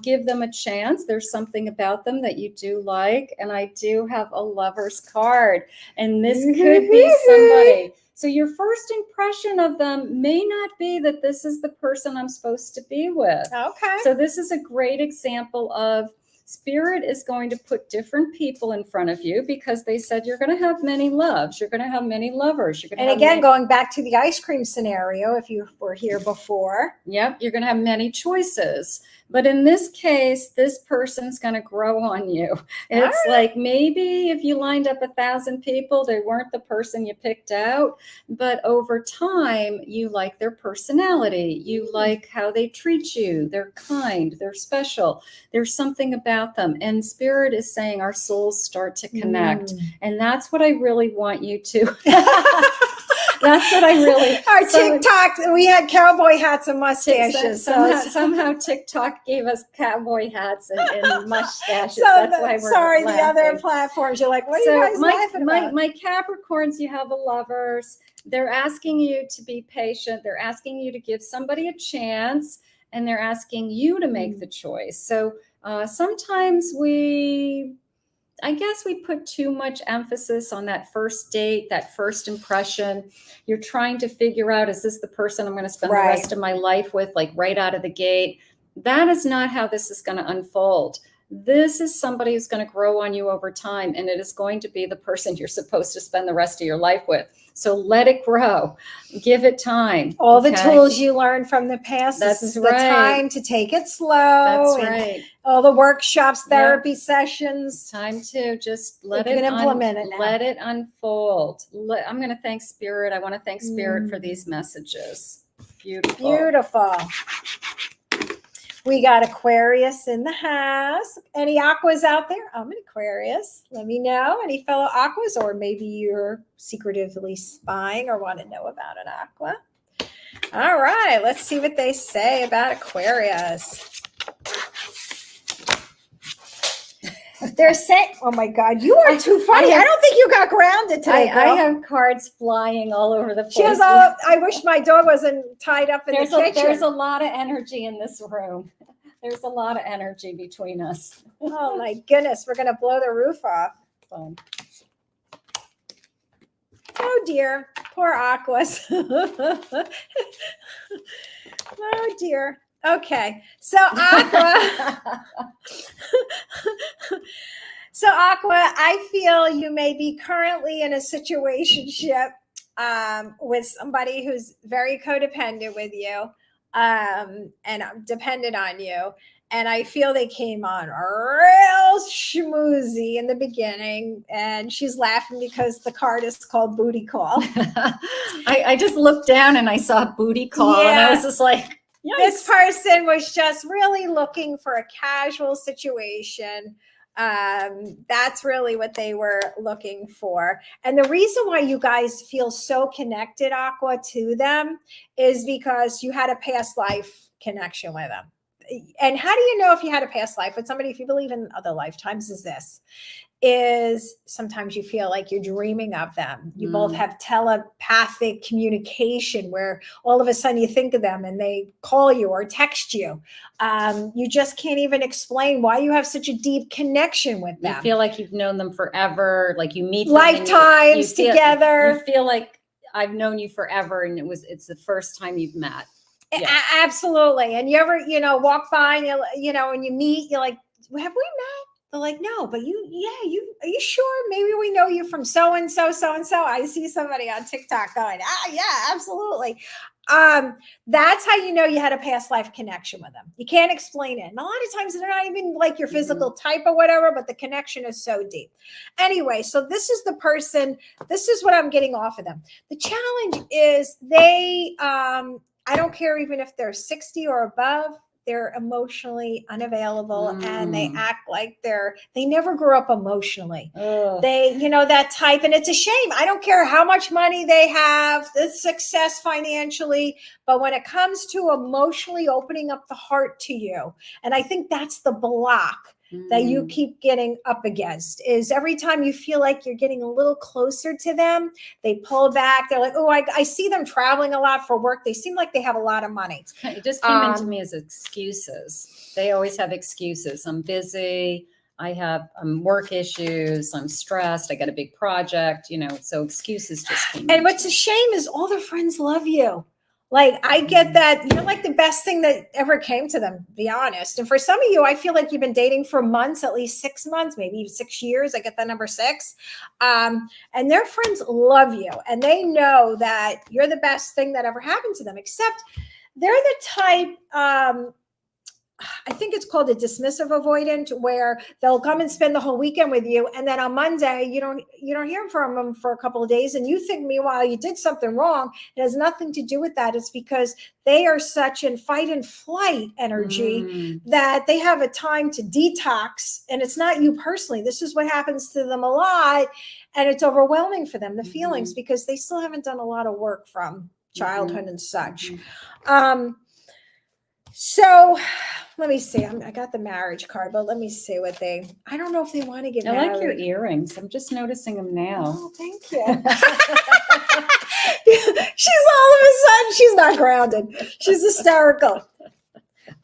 give them a chance. There's something about them that you do like. And I do have a Lover's card and this could be somebody. So your first impression of them may not be that this is the person I'm supposed to be with. Okay. So this is a great example of Spirit is going to put different people in front of you because they said you're going to have many loves. You're going to have many lovers. And again, going back to the ice cream scenario, if you were here before. Yep, you're going to have many choices. But in this case, this person's going to grow on you. It's like maybe if you lined up 1,000 people, they weren't the person you picked out. But over time, you like their personality. You like how they treat you. They're kind. They're special. There's something about them. And Spirit is saying our souls start to connect. And that's what I really want you to. That's what I really. Our TikTok, we had cowboy hats and mustaches. Somehow TikTok gave us cowboy hats and mustaches. That's why we're sorry. laughing. The other platforms, you're like, what are you guys laughing about? My Capricorns, you have a Lovers. They're asking you to be patient. They're asking you to give somebody a chance, and they're asking you to make the choice. So sometimes I guess we put too much emphasis on that first date, that first impression. You're trying to figure out, is this the person I'm going to spend the rest of my life with, like right out of the gate? That is not how this is going to unfold. This is somebody who's going to grow on you over time, and it is going to be the person you're supposed to spend the rest of your life with. So let it grow. Give it time. All the tools you learned from the past. That's this is right. the time to take it slow. That's and right. all the workshops, therapy sessions. Time to just let You it can implement it now. let it unfold. I'm going to thank Spirit. I want to thank Spirit for these messages. Beautiful. Beautiful. We got Aquarius in the house. Any Aquas out there? I'm an Aquarius. Let me know. Any fellow Aquas, or maybe you're secretively spying or want to know about an Aqua. All right, let's see what they say about Aquarius. They're saying, oh my God, you are too funny. I don't think you got grounded today, girl. I have cards flying all over the place. She has all, I wish my dog wasn't tied up in the kitchen. There's a lot of energy in this room. There's a lot of energy between us. Oh my goodness, we're going to blow the roof off. Fun. Oh dear, poor Aquas. Oh dear. Okay, so Aqua. So Aqua, I feel you may be currently in a situationship with somebody who's very codependent with you and dependent on you. And I feel they came on real schmoozy in the beginning. And she's laughing because the card is called Booty Call. I just looked down and I saw Booty Call, and I was just like, yikes. This person was just really looking for a casual situation. That's really what they were looking for. And the reason why you guys feel so connected, Aqua, to them is because you had a past life connection with them. And how do you know if you had a past life with somebody, if you believe in other lifetimes, is sometimes you feel like you're dreaming of them. You both have telepathic communication where all of a sudden you think of them and they call you or text you. You just can't even explain why you have such a deep connection with them. You feel like you've known them forever, like you meet them lifetimes together. You feel like I've known you forever, and it's the first time you've met. Yeah. Absolutely. And you ever, walk by and and you meet, you're like, have we met? They're like, no, but are you sure? Maybe we know you from so-and-so, so-and-so. I see somebody on TikTok going, yeah, absolutely. That's how you know you had a past life connection with them. You can't explain it. And a lot of times they're not even like your physical type or whatever, but the connection is so deep. Anyway, so this is the person, this is what I'm getting off of them. The challenge is they, I don't care even if they're 60 or above, they're emotionally unavailable and they act like they never grew up emotionally. They, that type, and it's a shame. I don't care how much money they have, the success financially, but when it comes to emotionally opening up the heart to you, and I think that's the block that you keep getting up against, is every time you feel like you're getting a little closer to them, they pull back. They're like, oh, I see them traveling a lot for work. They seem like they have a lot of money. It just came into me as excuses. They always have excuses. I'm busy. I'm work issues. I'm stressed. I got a big project, so excuses just came. And what's a shame is all their friends love you. Like, I get that you're like the best thing that ever came to them, to be honest. And for some of you, I feel like you've been dating for months, at least 6 months, maybe even 6 years. I get that number 6. And their friends love you. And they know that you're the best thing that ever happened to them, except they're the type, I think it's called a dismissive avoidant, where they'll come and spend the whole weekend with you, and then on Monday you don't hear from them for a couple of days, and you think meanwhile you did something wrong. It has nothing to do with that. It's because they are such in fight and flight energy that they have a time to detox, and it's not you personally. This is what happens to them a lot, and it's overwhelming for them, the feelings, because they still haven't done a lot of work from childhood and such. So let me see. I got the marriage card, but let me see I don't know if they want to get married. I like your earrings. I'm just noticing them now. Oh, thank you. She's all of a sudden, she's not grounded. She's hysterical.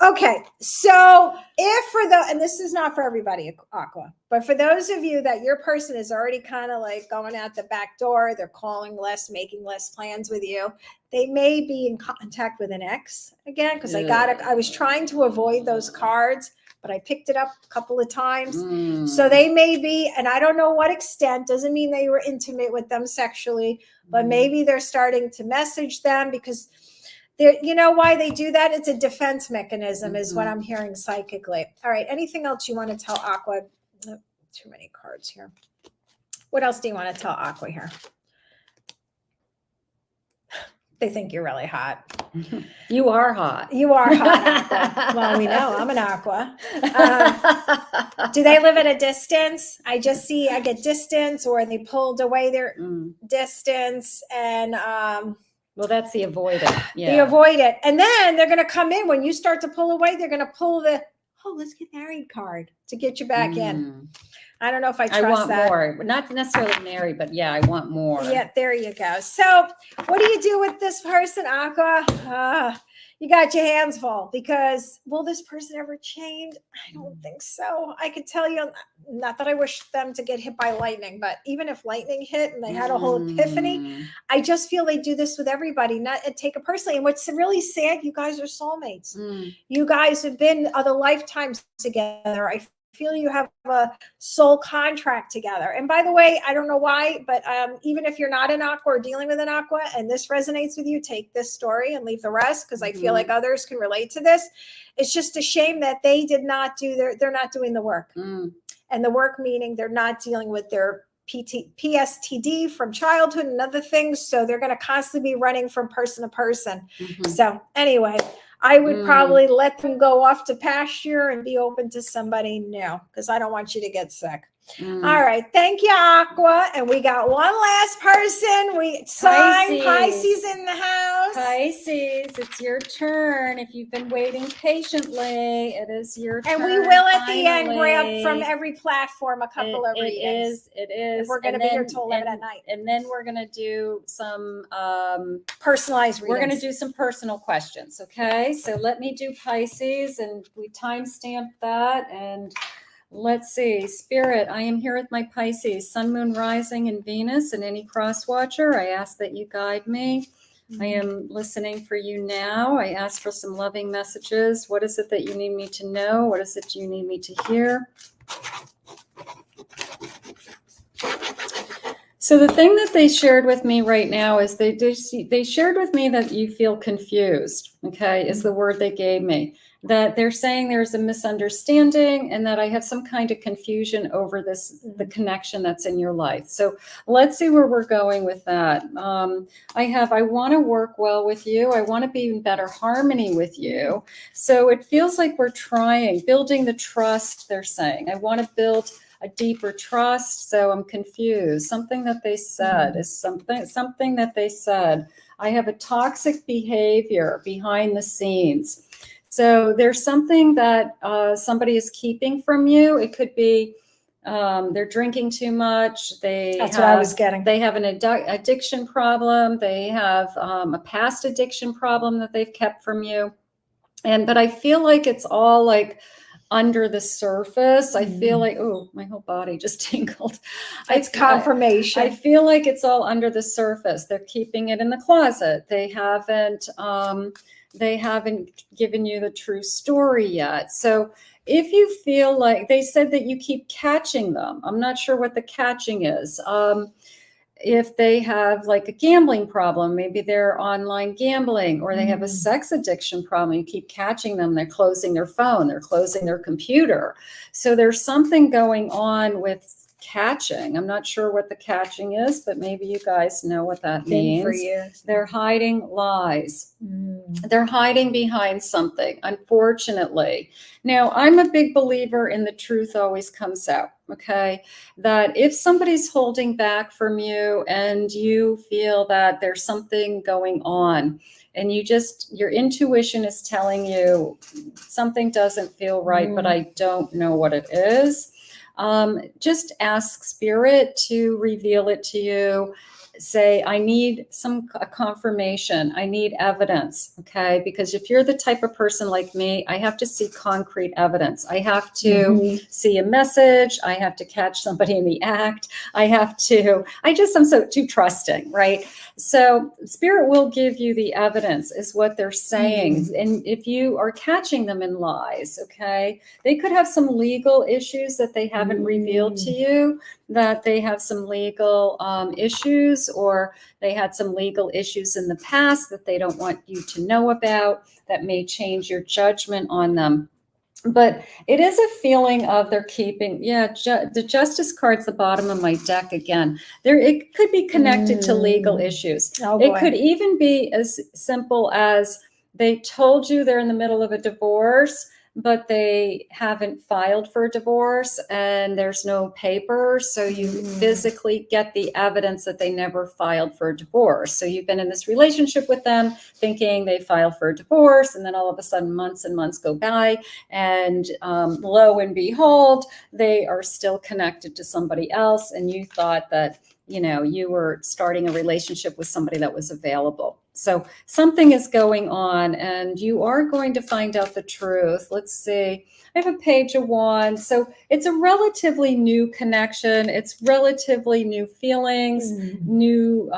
Okay. So and this is not for everybody, Aqua, but for those of you that your person is already kind of like going out the back door, they're calling less, making less plans with you. They may be in contact with an ex again, because I was trying to avoid those cards, but I picked it up a couple of times. So they may be, and I don't know what extent, doesn't mean they were intimate with them sexually, but maybe they're starting to message them because you know why they do that? It's a defense mechanism is what I'm hearing psychically. All right. Anything else you want to tell Aqua? Oh, too many cards here. What else do you want to tell Aqua here? They think you're really hot. You are hot. You are hot, Aqua. Well, we know I'm an Aqua. Do they live at a distance? I get distance, or they pulled away their distance, and well, that's the avoid it. Yeah. They avoid it. And then they're going to come in when you start to pull away. They're going to pull the, let's get married card to get you back in. I don't know if I trust want that. more. Not necessarily married, but yeah, I want more. Yeah, there you go. So what do you do with this person, Aqua? You got your hands full because will this person ever change? I don't think so. I could tell you, not that I wish them to get hit by lightning, but even if lightning hit and they had a whole epiphany, I just feel they do this with everybody, not take it personally. And what's really sad, you guys are soulmates. You guys have been other lifetimes together. I feel you have a soul contract together. And by the way, I don't know why, but even if you're not an Aqua or dealing with an Aqua and this resonates with you, take this story and leave the rest, because I feel like others can relate to this. It's just a shame that they did not do they're not doing the work. And the work meaning they're not dealing with their PSTD from childhood and other things. So they're going to constantly be running from person to person. So anyway, I would probably let them go off to pasture and be open to somebody new, because I don't want you to get sick. All right. Thank you, Aqua. And we got one last person. Pisces in the house. Pisces, it's your turn. If you've been waiting patiently, it is your turn. And we will at the end grab from every platform a couple of readings. It is. If we're going to be here till 11 at night. And then we're going to do some personalized readings. We're going to do some personal questions. Okay. So let me do Pisces, and we timestamp that. And let's see, Spirit, I am here with my Pisces, Sun, Moon, Rising, and Venus, and any cross watcher. I ask that you guide me. I am listening for you now. I ask for some loving messages. What is it that you need me to know? What is it you need me to hear? So the thing that they shared with me right now is they shared with me that you feel confused, okay, is the word they gave me. That they're saying there's a misunderstanding and that I have some kind of confusion over the connection that's in your life. So let's see where we're going with that. I want to work well with you. I want to be in better harmony with you. So it feels like we're building the trust, they're saying. I want to build a deeper trust. So I'm confused. Something that they said is something that they said. I have a toxic behavior behind the scenes. So there's something that somebody is keeping from you. It could be they're drinking too much. That's what I was getting. They have an addiction problem. They have a past addiction problem that they've kept from you. But I feel like it's all like under the surface. I feel like, my whole body just tingled. It's confirmation. I feel like it's all under the surface. They're keeping it in the closet. They haven't given you the true story yet. So if you feel like, they said that you keep catching them. I'm not sure what the catching is. If they have like a gambling problem, maybe they're online gambling, or they have a sex addiction problem, you keep catching them. They're closing their phone, they're closing their computer. So there's something going on with catching. I'm not sure what the catching is, but maybe you guys know what that means. For years. They're hiding lies. They're hiding behind something, unfortunately. Now, I'm a big believer in the truth always comes out, okay? That if somebody's holding back from you and you feel that there's something going on, and your intuition is telling you something doesn't feel right, but I don't know what it is. Just ask Spirit to reveal it to you. say, I need a confirmation. I need evidence. Okay. Because if you're the type of person like me, I have to see concrete evidence. I have to see a message. I have to catch somebody in the act. I'm so too trusting, right? So Spirit will give you the evidence is what they're saying. And if you are catching them in lies, okay, they could have some legal issues that they haven't revealed to you, that they have some legal issues, or they had some legal issues in the past that they don't want you to know about, that may change your judgment on them. But it is a feeling of they're keeping, the Justice card's the bottom of my deck again. It could be connected to legal issues. It could even be as simple as they told you they're in the middle of a divorce, but they haven't filed for a divorce and there's no paper. So you physically get the evidence that they never filed for a divorce. So you've been in this relationship with them thinking they filed for a divorce, and then all of a sudden months and months go by, and lo and behold, they are still connected to somebody else. And you thought that, you were starting a relationship with somebody that was available. So something is going on, and you are going to find out the truth. Let's see. I have a Page of Wands. So it's a relatively new connection. It's relatively new feelings, new,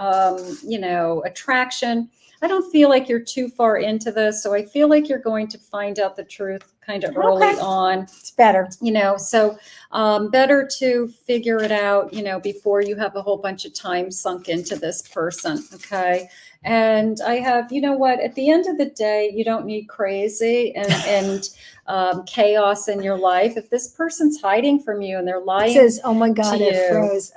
attraction. I don't feel like you're too far into this. So I feel like you're going to find out the truth kind of early on. It's better. So better to figure it out, before you have a whole bunch of time sunk into this person. Okay. And I have, at the end of the day, you don't need crazy and chaos in your life. If this person's hiding from you and they're lying, it says, oh my God, it froze.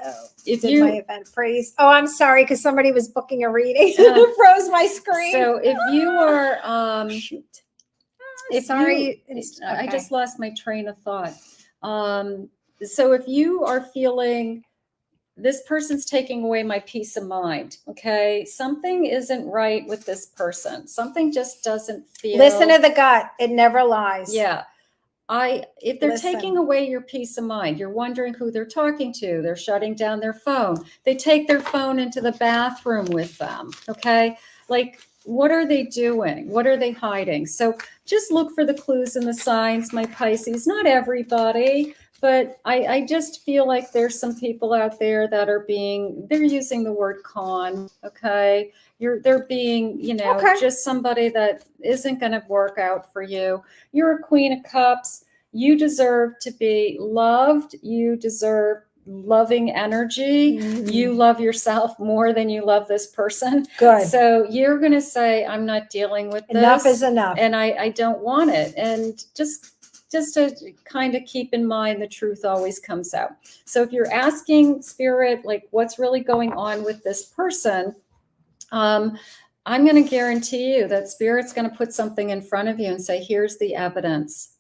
If my event freeze? Oh, I'm sorry, because somebody was booking a reading. It froze my screen. So if you are, shoot. Sorry, I just lost my train of thought. So if you are feeling this person's taking away my peace of mind, okay, something isn't right with this person. Something just doesn't feel. Listen to the gut. It never lies. Yeah. If they're taking away your peace of mind, you're wondering who they're talking to. They're shutting down their phone. They take their phone into the bathroom with them. Okay. Like, what are they doing? What are they hiding? So just look for the clues and the signs, my Pisces. Not everybody, but I just feel like there's some people out there that they're using the word con. Okay. They're being, just somebody that isn't going to work out for you. You're a Queen of Cups. You deserve to be loved. You deserve loving energy. You love yourself more than you love this person. Good. So you're going to say, I'm not dealing with this. Enough is enough. And I don't want it. And just to kind of keep in mind, the truth always comes out. So if you're asking Spirit, like, what's really going on with this person, I'm going to guarantee you that Spirit's going to put something in front of you and say, here's the evidence.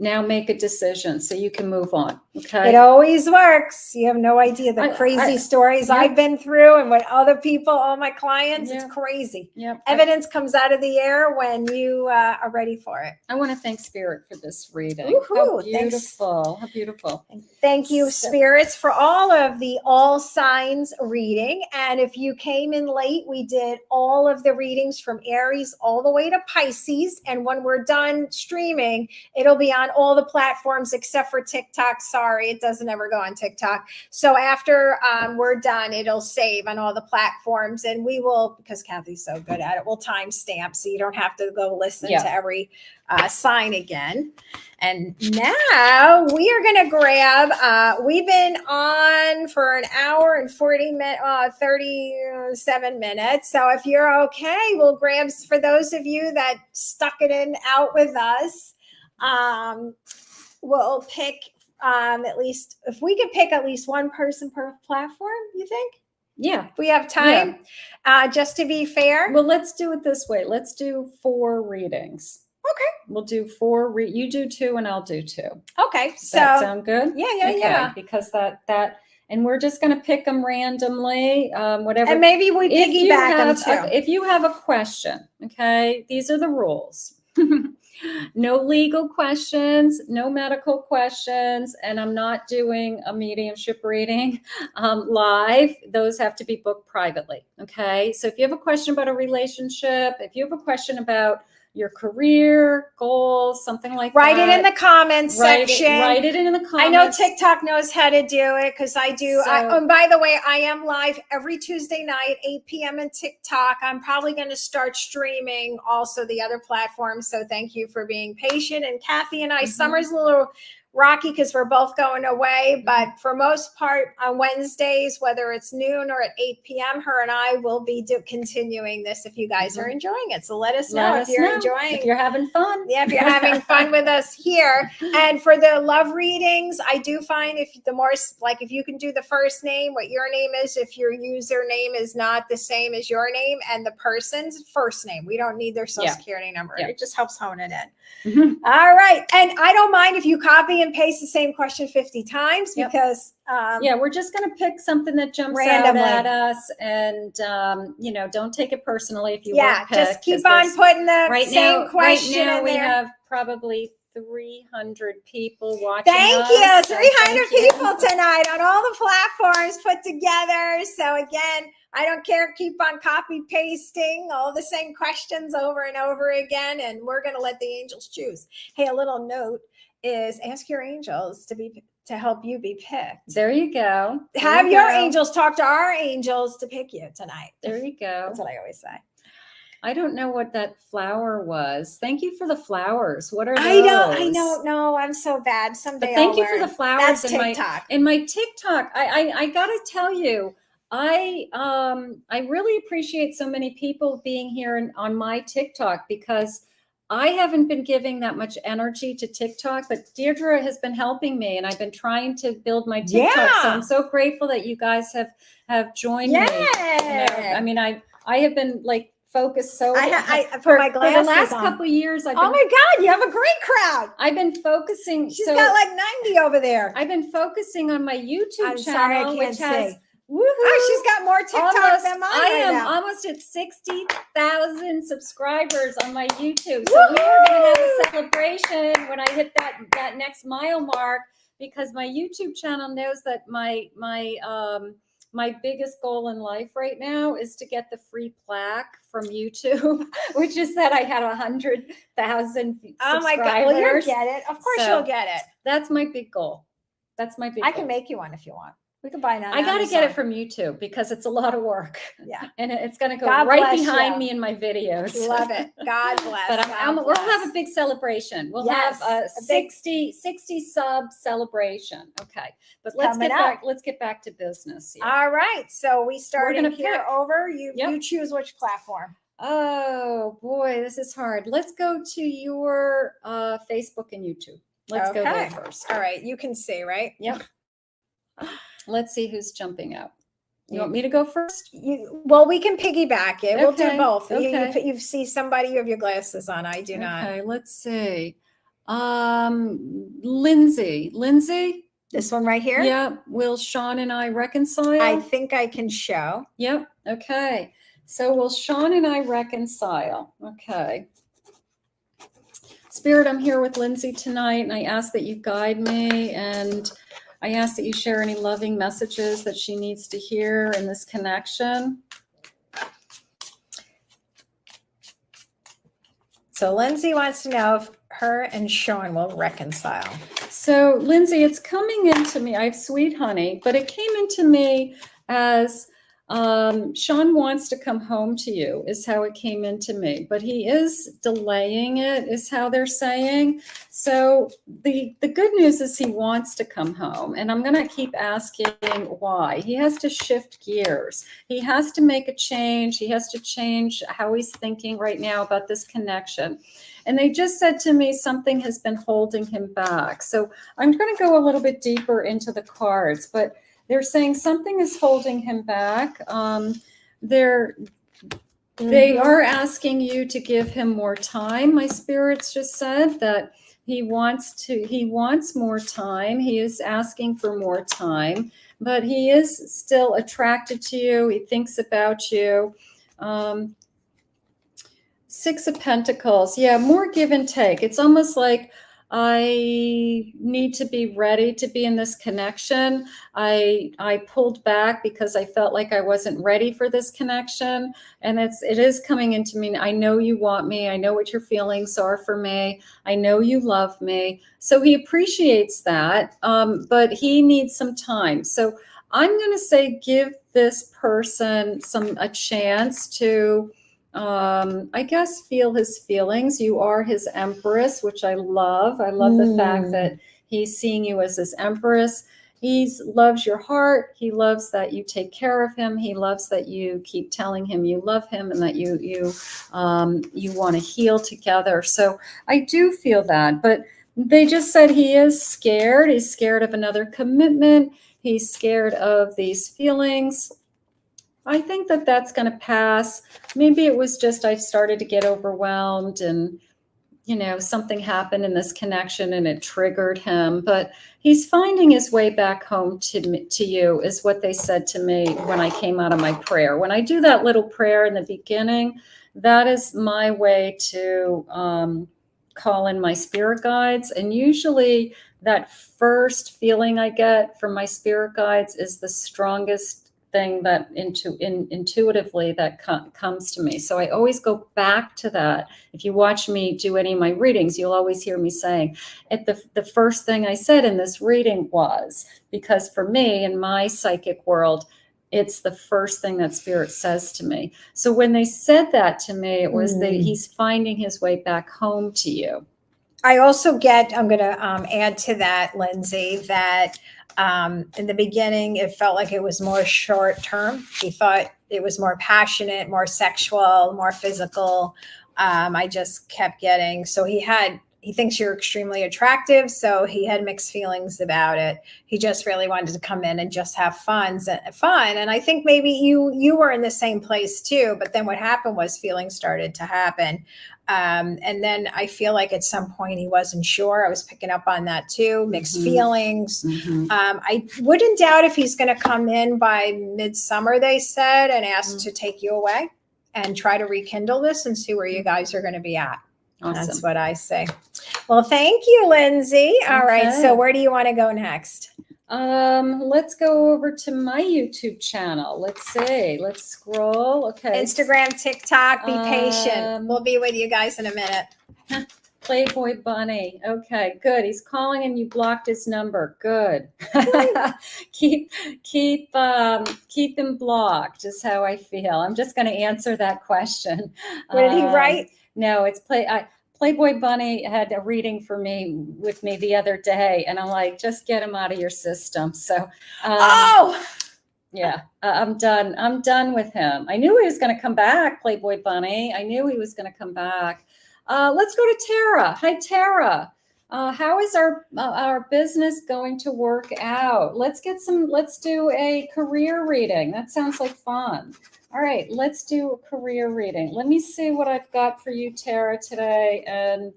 Now make a decision so you can move on. Okay. It always works. You have no idea the crazy stories I've been through and what other people, all my clients, it's crazy. Evidence comes out of the air when you are ready for it. I want to thank Spirit for this reading. Woo-hoo, how beautiful. How beautiful. Thank you, Spirits, for all of the all signs reading. And if you came in late, we did all of the readings from Aries all the way to Pisces. And when we're done streaming, it'll be on all the platforms except for TikTok. Sorry, it doesn't ever go on TikTok. So after we're done, it'll save on all the platforms, and we will, because Kathy's so good at it, we'll timestamp so you don't have to go listen to every sign again. And now we are going to grab, we've been on for an hour and 37 minutes. So if you're okay, we'll grab, for those of you that stuck it in out with us, we'll pick at least, if we could pick at least one person per platform, you think? Yeah. If we have time, just to be fair. Well, let's do it this way. Let's do 4 readings. Okay. We'll do 4. You do 2 and I'll do 2. Okay. Does that sound good? Yeah. Because and we're just going to pick them randomly, whatever. And maybe we piggyback them too. If you have a question, okay, these are the rules. No legal questions, no medical questions, and I'm not doing a mediumship reading live. Those have to be booked privately. Okay. So if you have a question about a relationship, if you have a question about your career goals, something like Write that. it in the comments section. Write it in the comments. I know TikTok knows how to do it because I do. And by the way, I am live every Tuesday night, 8 p.m. in TikTok. I'm probably going to start streaming also the other platforms. So thank you for being patient. And Kathy and I, summer's a little rocky because we're both going away, but for most part on Wednesdays, whether it's noon or at 8 p.m., her and I will be continuing this if you guys are enjoying it. So let us know if you're enjoying, if you're having fun. Yeah, if you're having fun with us here. And for the love readings, I do find if the more, like if you can do the first name, what your name is, if your username is not the same as your name and the person's first name, we don't need their social security number. It just helps hone it in. All right. And I don't mind if you copy and paste the same question 50 times because we're just going to pick something that jumps randomly out at us, and don't take it personally if you weren't picked, just keep on putting the same question. Right now we have probably 300 people watching. Thank you. 300 people tonight on all the platforms put together. So again, I don't care. Keep on copy pasting all the same questions over and over again. And we're going to let the angels choose. Hey, a little note is ask your angels to help you be picked. There you go. Have your angels talk to our angels to pick you tonight. There you go. That's what I always say. I don't know what that flower was. Thank you for the flowers. What are those? I don't know. I'm so bad. Someday thank you for the flowers. That's TikTok. In my TikTok, I gotta tell you, I really appreciate so many people being here on my TikTok because I haven't been giving that much energy to TikTok, but Deirdre has been helping me, and I've been trying to build my TikTok. So I'm so grateful that you guys have joined me. I mean, I have been like focused so I put my glasses for the last on. couple of years. Oh my God, you have a great crowd. I've been focusing. She's got like 90 over there. I've been focusing on my YouTube channel, sorry, I can't which has. see. Oh, she's got more TikTok than mine. I am almost at 60,000 subscribers on my YouTube. So we are going to have a celebration when I hit that next mile mark, because my YouTube channel knows that my biggest goal in life right now is to get the free plaque from YouTube, which is that I had 100,000 subscribers. Oh my God, well, you'll get it. Of course you'll get it. That's my big goal. I can make you one if you want. We can buy that. I got to get it from YouTube because it's a lot of work. Yeah. And it's going to go right behind me in my videos. Love it. God bless. But we'll have a big celebration. We'll have a 60 sub celebration. Okay. But let's get back to business here. All right. So we started here over. You choose which platform. Oh boy, this is hard. Let's go to your Facebook and YouTube. Let's go there first. All right. You can see, right? Yep. Let's see who's jumping out. You want me to go first? Well, we can piggyback it. We'll do both. Okay. You see somebody, you have your glasses on. I do not. Okay, let's see. Lindsay. This one right here? Yeah. Will Sean and I reconcile? I think I can show. Yep. Okay. So will Sean and I reconcile? Okay. Spirit, I'm here with Lindsay tonight, and I ask that you guide me, and I ask that you share any loving messages that she needs to hear in this connection. So Lindsay wants to know if her and Sean will reconcile. So Lindsay, it's coming into me. I have sweet honey, but it came into me as Sean wants to come home to you is how it came into me, but he is delaying it is how they're saying. So the good news is he wants to come home, and I'm going to keep asking why. He has to shift gears. He has to make a change. He has to change how he's thinking right now about this connection. And they just said to me, something has been holding him back. So I'm going to go a little bit deeper into the cards, but they're saying something is holding him back. They are asking you to give him more time. My spirits just said that he wants more time. He is asking for more time, but he is still attracted to you. He thinks about you. Six of Pentacles. Yeah, more give and take. It's almost like I need to be ready to be in this connection. I pulled back because I felt like I wasn't ready for this connection. And it is coming into me. I know you want me. I know what your feelings are for me. I know you love me. So he appreciates that. But he needs some time. So I'm going to say, give this person a chance to, I guess, feel his feelings. You are his empress, which I love. I love the fact that he's seeing you as his empress. He loves your heart. He loves that you take care of him. He loves that you keep telling him you love him and that you want to heal together. So I do feel that, but they just said he is scared. He's scared of another commitment. He's scared of these feelings. I think that that's going to pass. Maybe it was just I started to get overwhelmed and, something happened in this connection and it triggered him. But he's finding his way back home to you, is what they said to me when I came out of my prayer. When I do that little prayer in the beginning, that is my way to call in my spirit guides. And usually that first feeling I get from my spirit guides is the strongest thing that intuitively that comes to me. So I always go back to that. If you watch me do any of my readings, you'll always hear me saying the first thing I said in this reading was, because for me in my psychic world, it's the first thing that spirit says to me. So when they said that to me, it was that he's finding his way back home to you. I also get, I'm going to add to that, Lindsay, that in the beginning, it felt like it was more short term. He thought it was more passionate, more sexual, more physical. I just kept getting, so he thinks you're extremely attractive. So he had mixed feelings about it. He just really wanted to come in and just have fun. And I think maybe you were in the same place too. But then what happened was feelings started to happen. And then I feel like at some point he wasn't sure. I was picking up on that too. Mixed feelings. I wouldn't doubt if he's going to come in by midsummer, they said, and ask to take you away and try to rekindle this and see where you guys are going to be at. Awesome. That's what I say. Well, thank you, Lindsay. All right. So where do you want to go next? Let's go over to my YouTube channel. Let's see. Let's scroll. Okay. Instagram, TikTok. Be patient. We'll be with you guys in a minute. Playboy Bunny. Okay, good. He's calling and you blocked his number. Good. keep him blocked is how I feel. I'm just going to answer that question. What did he write? No, it's Playboy Bunny had a reading with me the other day, and I'm like, just get him out of your system. So, yeah, I'm done. I'm done with him. I knew he was going to come back, Playboy Bunny. I knew he was going to come back. Let's go to Tara. Hi, Tara. How is our business going to work out? Let's do a career reading. That sounds like fun. All right, let's do a career reading. Let me see what I've got for you, Tara, today, and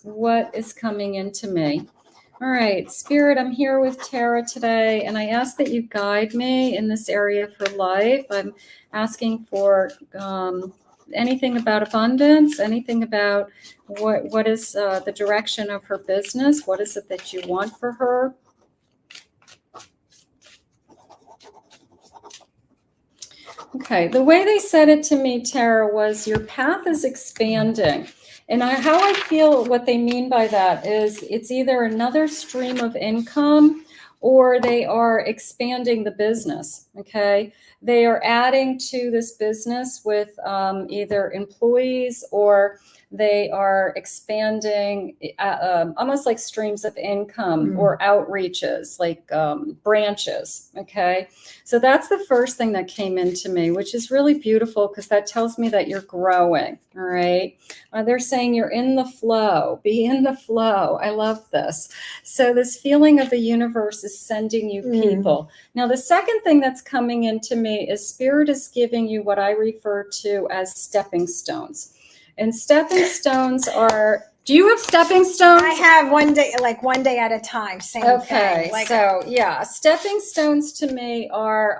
what is coming into me. All right, Spirit, I'm here with Tara today, and I ask that you guide me in this area of her life. I'm asking for anything about abundance, anything about what is the direction of her business. What is it that you want for her? Okay, the way they said it to me, Tara, was your path is expanding. And how I feel what they mean by that is it's either another stream of income or they are expanding the business, okay? They are adding to this business with either employees or they are expanding almost like streams of income or outreaches, like branches, okay? So that's the first thing that came into me, which is really beautiful because that tells me that you're growing, all right? They're saying you're in the flow, be in the flow. I love this. So this feeling of the universe is sending you people. Now, the second thing that's coming into me is Spirit is giving you what I refer to as stepping stones. And stepping stones are, do you have stepping stones? I have one day at a time, same thing. Okay, so yeah, stepping stones to me are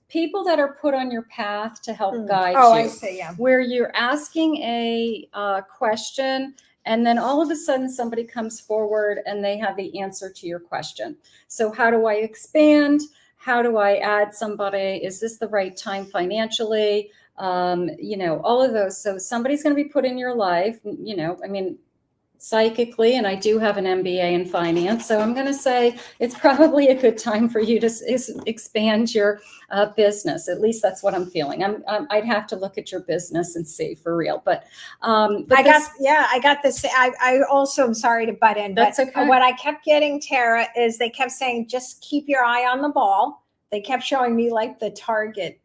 people that are put on your path to help guide Oh, you. I see. Yeah. Where you're asking a question, and then all of a sudden somebody comes forward and they have the answer to your question. So how do I expand? How do I add somebody? Is this the right time financially? All of those. So somebody's going to be put in your life, psychically, and I do have an MBA in finance. So I'm going to say it's probably a good time for you to expand your business. At least that's what I'm feeling. I'd have to look at your business and see for real. But I got this. I also am sorry to butt in, that's but okay. What I kept getting, Tara, is they kept saying, just keep your eye on the ball. They kept showing me like the target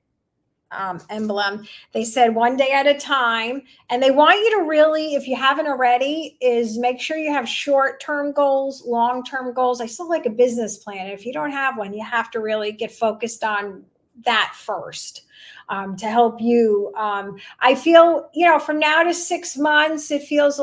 emblem. They said one day at a time, and they want you to really, if you haven't already, is make sure you have short-term goals, long-term goals. I still like a business plan. If you don't have one, you have to really get focused on that first. To help you. I feel, from now to 6 months, it feels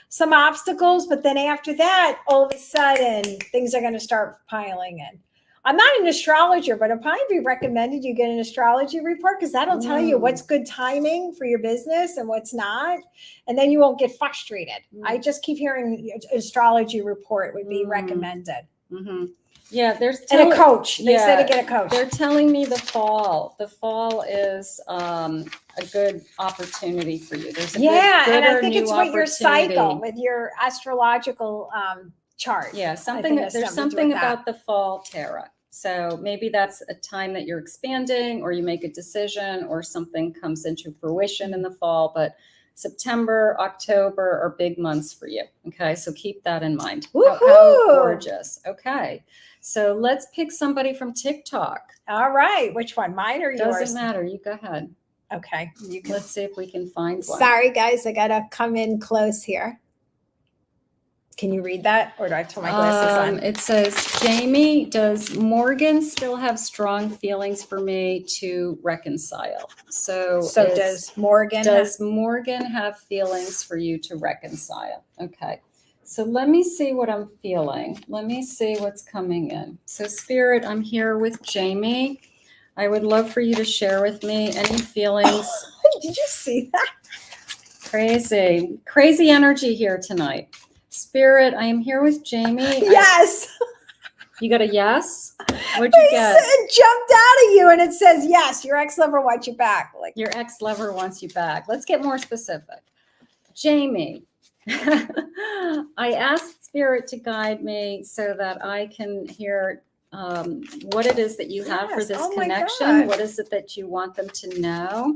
some obstacles, but then after that, all of a sudden, things are going to start piling in. I'm not an astrologer, but I'd probably be recommended you get an astrology report, because that'll tell you what's good timing for your business and what's not. And then you won't get frustrated. I just keep hearing astrology report would be recommended. Mm-hmm. Yeah, and a coach. They said to get a coach. They're telling me the fall. The fall is a good opportunity for you. There's and I think it's with your cycle, with your astrological chart. Yeah, there's something about the fall, Tara. So maybe that's a time that you're expanding, or you make a decision, or something comes into fruition in the fall. But September, October are big months for you. Okay, so keep that in mind. How gorgeous. Okay, so let's pick somebody from TikTok. All right, which one? Mine or yours? Doesn't matter. You go ahead. Okay, let's see if we can find one. Sorry, guys, I gotta come in close here. Can you read that, or do I have to put my glasses on? It says, Jamie, does Morgan still have strong feelings for me to reconcile? So does Morgan? Does Morgan have feelings for you to reconcile? Okay. So let me see what I'm feeling. Let me see what's coming in. So Spirit, I'm here with Jamie. I would love for you to share with me any feelings. Did you see that? Crazy energy here tonight. Spirit, I am here with Jamie. Yes. You got a yes? What'd you get? It jumped out of you, and it says, yes, your ex-lover wants you back. Your ex-lover wants you back. Let's get more specific. Jamie, I asked Spirit to guide me so that I can hear what it is that you have for this connection. What is it that you want them to know?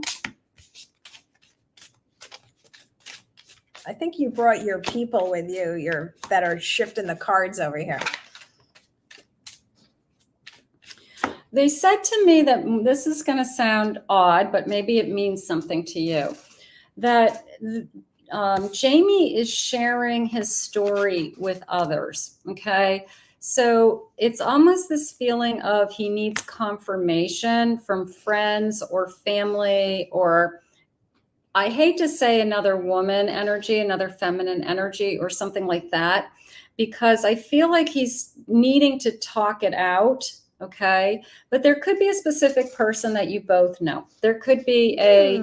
I think you brought your people with you, that are shifting the cards over here. They said to me that this is going to sound odd, but maybe it means something to you, that Jamie is sharing his story with others. Okay. So it's almost this feeling of he needs confirmation from friends or family, or I hate to say another woman energy, another feminine energy, or something like that, because I feel like he's needing to talk it out. Okay. But there could be a specific person that you both know. There could be a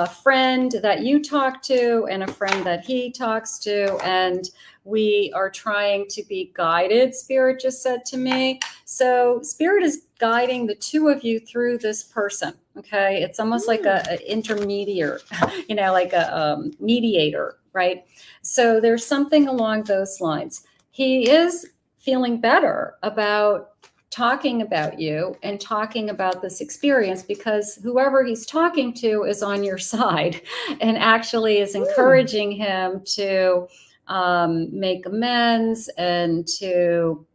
friend that you talk to and a friend that he talks to. And we are trying to be guided, Spirit just said to me. So Spirit is guiding the two of you through this person. Okay. It's almost like an intermediary, like a mediator, right? So there's something along those lines. He is feeling better about talking about you and talking about this experience, because whoever he's talking to is on your side and actually is encouraging him to make amends and to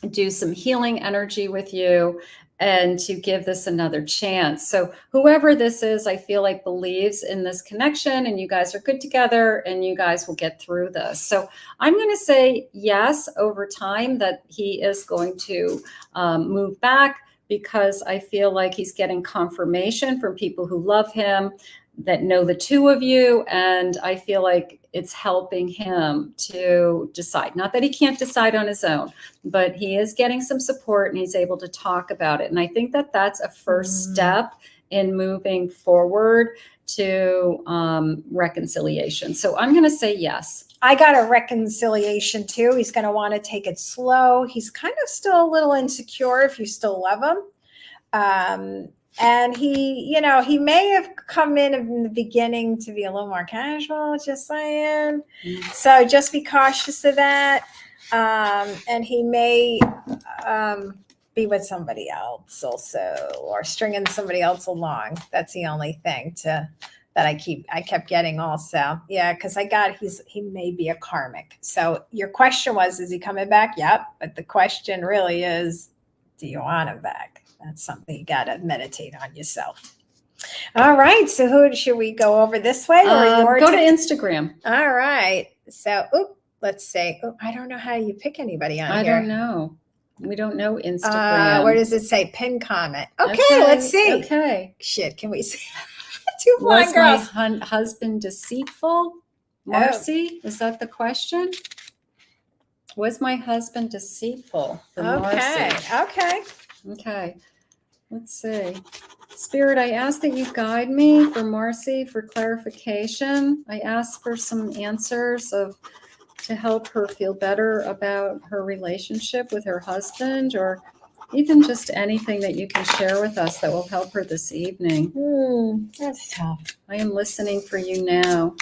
do some healing energy with you and to give this another chance. So whoever this is, I feel like believes in this connection, and you guys are good together and you guys will get through this. So I'm going to say yes over time that he is going to move back, because I feel like he's getting confirmation from people who love him, that know the two of you. And I feel like it's helping him to decide. Not that he can't decide on his own, but he is getting some support and he's able to talk about it. And I think that that's a first step in moving forward to reconciliation. So I'm going to say yes. I got a reconciliation too. He's going to want to take it slow. He's kind of still a little insecure if you still love him. And he, he may have come in the beginning to be a little more casual, just saying. So just be cautious of that. And he may be with somebody else also, or stringing somebody else along. That's the only thing that I kept getting also. Yeah, because he may be a karmic. So your question was, is he coming back? Yep. But the question really is, do you want him back? That's something you got to meditate on yourself. All right. So who should we go over this way or go to Instagram? All right. So, let's say, I don't know how you pick anybody on here. I don't know. We don't know Instagram. Where does it say pin comment? Okay, let's see. Okay. Shit, can we see? Two Was blind girls. my husband deceitful? Marcy, is that the question? Was my husband deceitful? For Okay. Marcy. Okay. Let's see. Spirit, I ask that you guide me for Marcy for clarification. I ask for some answers to help her feel better about her relationship with her husband, or even just anything that you can share with us that will help her this evening. That's tough. I am listening for you now.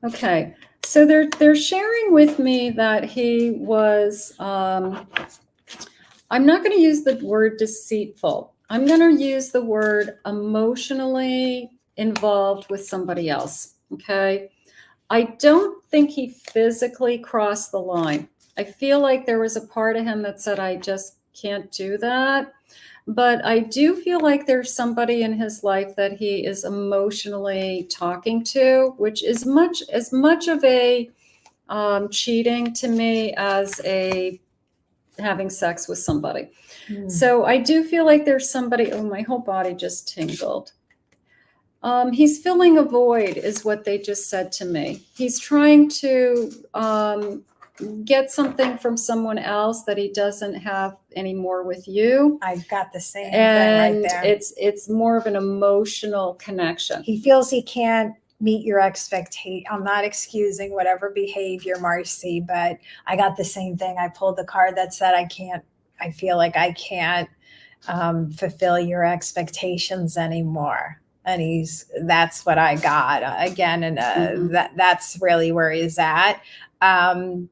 Okay, so they're sharing with me that he was, I'm not going to use the word deceitful. I'm going to use the word emotionally involved with somebody else. Okay. I don't think he physically crossed the line. I feel like there was a part of him that said, I just can't do that. But I do feel like there's somebody in his life that he is emotionally talking to, which is as much of a cheating to me as having sex with somebody. So I do feel like there's somebody, my whole body just tingled. He's filling a void is what they just said to me. He's trying to get something from someone else that he doesn't have anymore with you. I've got the same And thing right there. It's more of an emotional connection. He feels he can't meet your expectation. I'm not excusing whatever behavior, Marcy, but I got the same thing. I pulled the card that said I feel like I can't fulfill your expectations anymore. And that's what I got again. And that's really where he's at.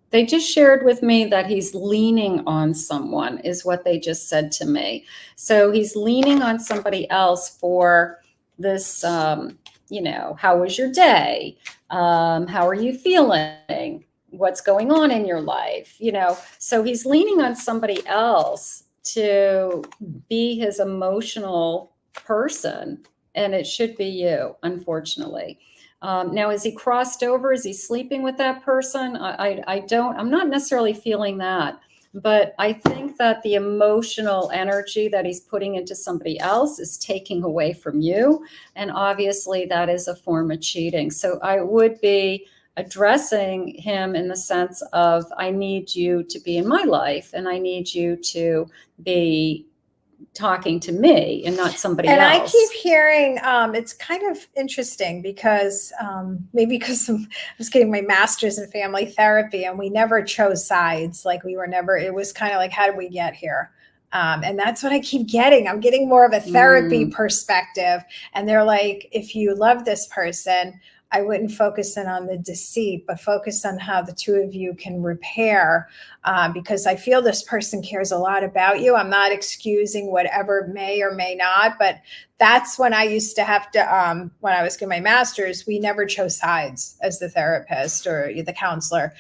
They just shared with me that he's leaning on someone is what they just said to me. So he's leaning on somebody else for this, how was your day? How are you feeling? What's going on in your life? So he's leaning on somebody else to be his emotional person. And it should be you, unfortunately. Now, is he crossed over? Is he sleeping with that person? I'm not necessarily feeling that, but I think that the emotional energy that he's putting into somebody else is taking away from you. And obviously that is a form of cheating. So I would be addressing him in the sense of, I need you to be in my life and I need you to be talking to me and not somebody else. And I keep hearing, it's kind of interesting because maybe because I was getting my master's in family therapy and we never chose sides. Like it was kind of like, how did we get here? And that's what I keep getting. I'm getting more of a therapy perspective. And they're like, if you love this person, I wouldn't focus in on the deceit, but focus on how the two of you can repair, because I feel this person cares a lot about you. I'm not excusing whatever may or may not, but that's when I used to have to, when I was getting my master's, we never chose sides as the therapist or the counselor.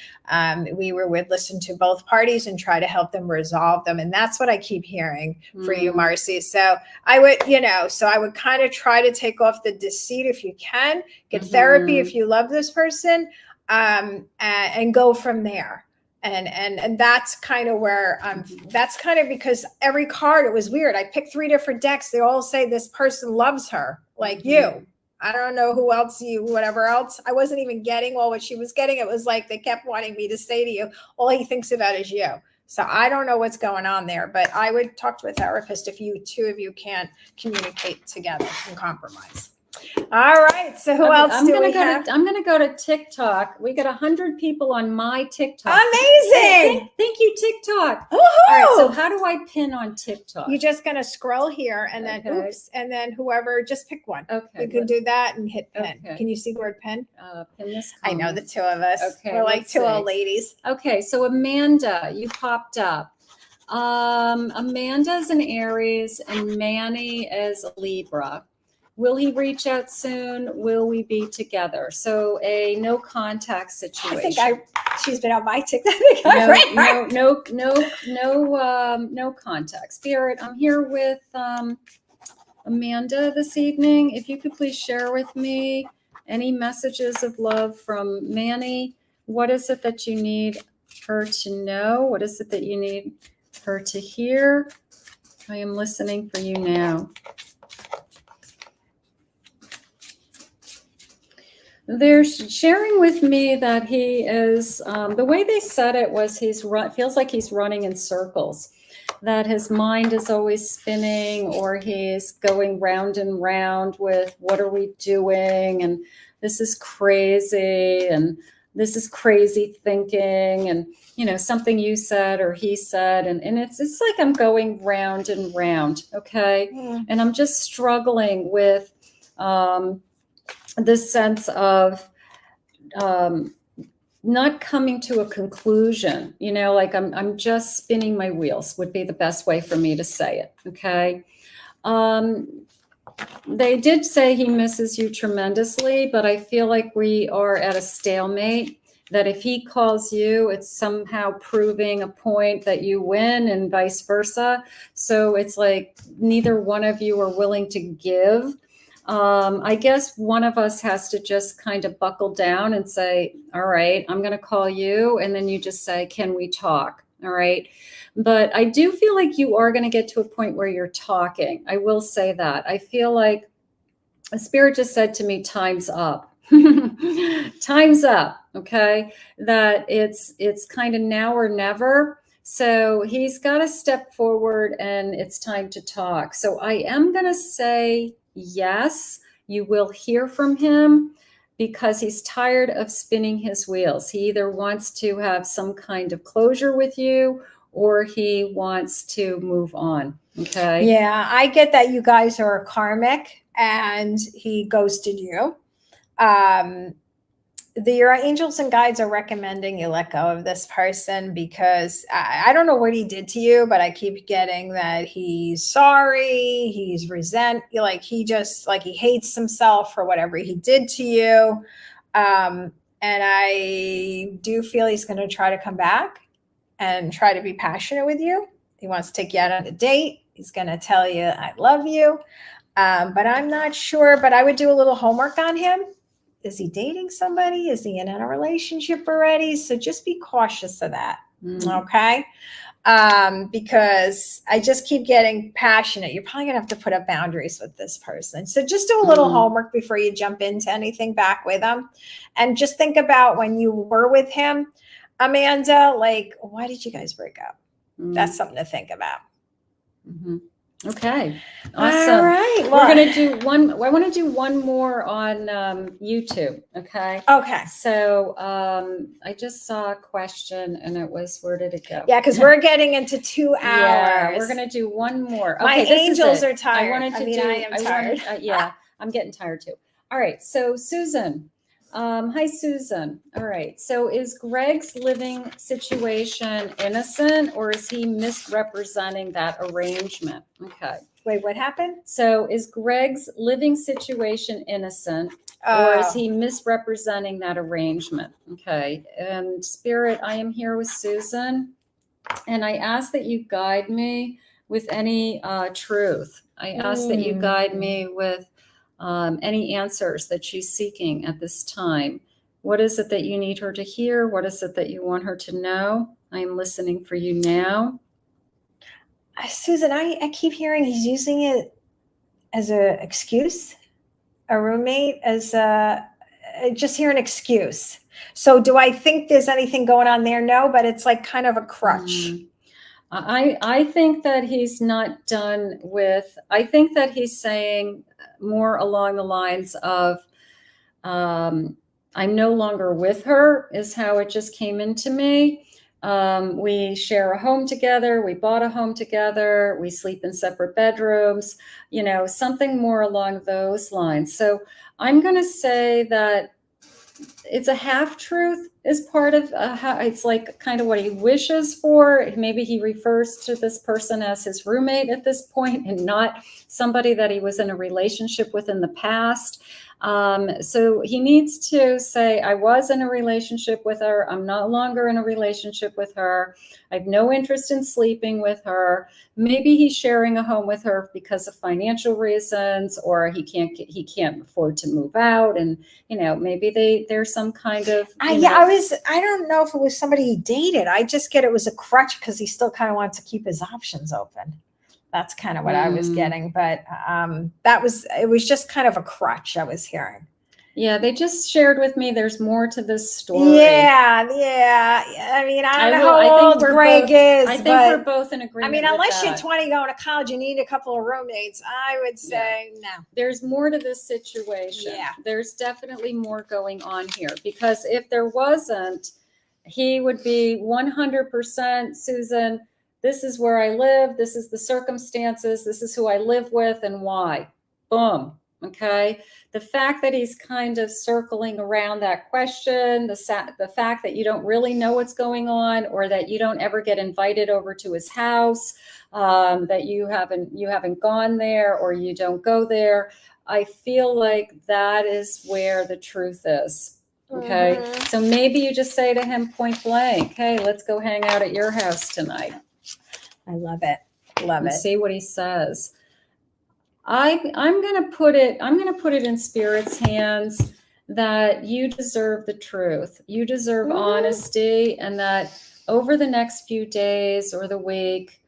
We would listen to both parties and try to help them resolve them. And that's what I keep hearing for you, Marcy. So I would, I would kind of try to take off the deceit if you can, get therapy if you love this person, and go from there. And that's kind of where that's kind of because every card, it was weird. I picked 3 different decks. They all say this person loves her like you. I don't know who else whatever else. I wasn't even getting what she was getting. It was like they kept wanting me to say to you, all he thinks about is you. So I don't know what's going on there, but I would talk to a therapist if you 2 of you can't communicate together and compromise. All right. So who else do we have? I'm going to go to TikTok. We got 100 people on my TikTok. Amazing. Thank you, TikTok. Woohoo! All right. So how do I pin on TikTok? You're just going to scroll here and then oops. And then whoever, just pick one. Okay. You can do that and hit pin. Okay. Can you see the word pin? Pin this comment. I know the 2 of us. Okay. We're like 2 old ladies. Okay. So Amanda, you popped up. Amanda's an Aries and Manny is a Libra. Will he reach out soon? Will we be together? So a no contact situation. I think she's been on my TikTok. No contact. Spirit, I'm here with Amanda this evening. If you could please share with me any messages of love from Manny. What is it that you need her to know? What is it that you need her to hear? I am listening for you now. They're sharing with me that he is, the way they said it was feels like he's running in circles, that his mind is always spinning or he's going round and round with what are we doing? And this is crazy. And this is crazy thinking. And, something you said or he said. And it's like I'm going round and round. Okay. Mm. And I'm just struggling with, this sense of not coming to a conclusion, like I'm just spinning my wheels would be the best way for me to say it. Okay. They did say he misses you tremendously, but I feel like we are at a stalemate, that if he calls you, it's somehow proving a point that you win and vice versa. So it's like neither one of you are willing to give. I guess one of us has to just kind of buckle down and say, all right, I'm going to call you. And then you just say, can we talk? All right. But I do feel like you are going to get to a point where you're talking. I will say that. I feel like a spirit just said to me, time's up. Time's up. Okay. That it's kind of now or never. So he's got to step forward and it's time to talk. So I am going to say, yes, you will hear from him because he's tired of spinning his wheels. He either wants to have some kind of closure with you or he wants to move on. Okay. Yeah, I get that you guys are karmic and he ghosted you. Your angels and guides are recommending you let go of this person because I don't know what he did to you, but I keep getting that he's sorry, he's like he hates himself for whatever he did to you. And I do feel he's going to try to come back and try to be passionate with you. He wants to take you out on a date. He's going to tell you, I love you. But I'm not sure, but I would do a little homework on him. Is he dating somebody? Is he in a relationship already? So just be cautious of that. Okay. Because I just keep getting passionate. You're probably gonna have to put up boundaries with this person. So just do a little homework before you jump into anything back with him. And just think about when you were with him, Amanda, like, why did you guys break up? That's something to think about. Mm-hmm. Okay. Awesome. All right. Well, we're going to do one. I want to do one more on YouTube. Okay. Okay. So I just saw a question and it was, where did it go? Yeah. Cause we're getting into 2 hours. Yeah, we're going to do one more. Okay, my angels are tired. I am tired. Yeah. I'm getting tired too. All right. So Susan, hi, Susan. All right. So is Greg's living situation innocent or is he misrepresenting that arrangement? Okay. Wait, what happened? So is Greg's living situation innocent or is he misrepresenting that arrangement? Okay. And Spirit, I am here with Susan and I ask that you guide me with any truth. I ask that you guide me with any answers that she's seeking at this time. What is it that you need her to hear? What is it that you want her to know? I am listening for you now. Susan, I keep hearing he's using it as an excuse, a roommate, as just hear an excuse. So do I think there's anything going on there? No, but it's like kind of a crutch. I think that he's not done with, I think that he's saying more along the lines of, I'm no longer with her, is how it just came into me. We share a home together. We bought a home together. We sleep in separate bedrooms, you know, something more along those lines. So I'm going to say that it's a half truth is part of it's like kind of what he wishes for. Maybe he refers to this person as his roommate at this point and not somebody that he was in a relationship with in the past. So he needs to say, I was in a relationship with her. I'm no longer in a relationship with her. I have no interest in sleeping with her. Maybe he's sharing a home with her because of financial reasons, or he can't afford to move out. And, you know, maybe there's some kind of, I don't know if it was somebody he dated. I just get it was a crutch because he still kind of wants to keep his options open. That's kind of what I was getting, but it was just kind of a crutch I was hearing. Yeah, they just shared with me there's more to this story. Yeah. I mean, I don't know how old Greg is. I think we're both in agreement. I mean, unless you're 20 going to college, you need a couple of roommates. I would say no. There's more to this situation. Yeah. There's definitely more going on here, because if there wasn't, he would be 100%, Susan, this is where I live. This is the circumstances. This is who I live with and why. Boom. Okay. The fact that he's kind of circling around that question, the fact that you don't really know what's going on, or that you don't ever get invited over to his house, that you haven't gone there, or you don't go there. I feel like that is where the truth is. Okay. Mm-hmm. So maybe you just say to him point blank, hey, let's go hang out at your house tonight. I love it. Love it. See what he says. I'm going to put it in Spirit's hands that you deserve the truth. You deserve honesty, and that over the next few days or the week,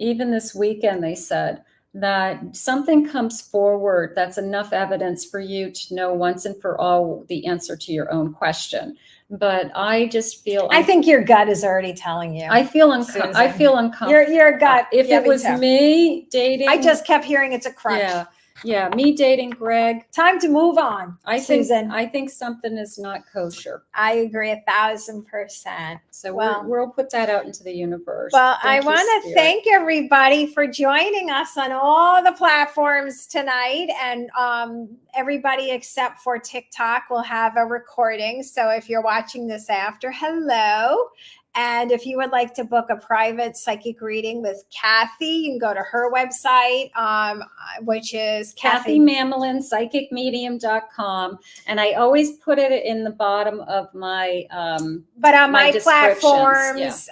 even this weekend, they said that something comes forward that's enough evidence for you to know once and for all the answer to your own question. But I just feel, I think your gut is already telling you. I feel uncomfortable. Your gut. If it was me dating, I just kept hearing it's a crutch. Yeah, me dating Greg. Time to move on. I think something is not kosher. I agree 1,000%. So we'll put that out into the universe. Well, I want to thank everybody for joining us on all the platforms tonight, and everybody except for TikTok will have a recording. So if you're watching this after, hello. And if you would like to book a private psychic reading with Kathy, you can go to her website, which is Kathy Mamolen, psychicmedium.com. And I always put it in the bottom of my but on my platforms,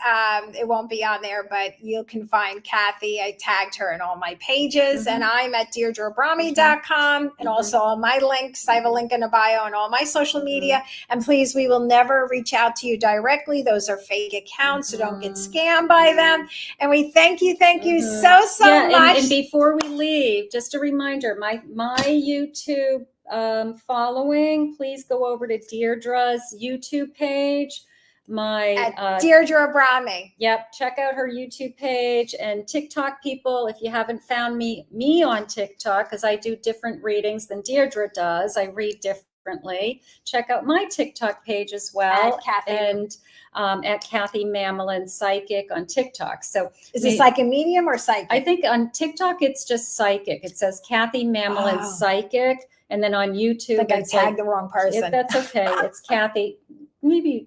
it won't be on there, but you can find Kathy. I tagged her in all my pages, and I'm at DeirdreAbrami.com, and also all my links. I have a link in the bio on all my social media. And please, we will never reach out to you directly. Those are fake accounts, so don't get scammed by them. And we thank you so much. And before we leave, just a reminder, my YouTube following, please go over to Deirdre's YouTube page. Deirdre Abrami. Yep, check out her YouTube page. And TikTok people, if you haven't found me on TikTok, because I do different readings than Deirdre does, I read differently. Check out my TikTok page as well, at Kathy Mamolen Psychic on TikTok. So is it Psychic Medium or Psychic? I think on TikTok it's just Psychic. It says Kathy Mamolen Psychic, and then on YouTube, I tagged the wrong person. That's okay. It's Kathy. Maybe.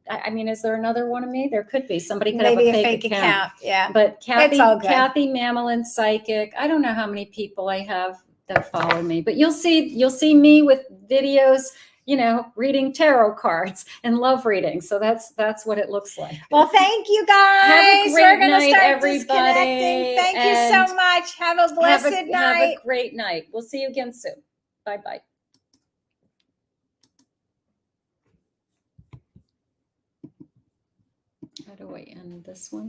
I mean, is there another one of me? There could be. Somebody could maybe have a fake account. Yeah, but Kathy Mamolen Psychic. I don't know how many people I have that follow me, but you'll see me with videos, reading tarot cards and love reading. So that's what it looks like. Well, thank you guys. Have a great night, everybody. Thank you so much. Have a blessed night. Have a great night. We'll see you again soon. Bye-bye. How do I end this one?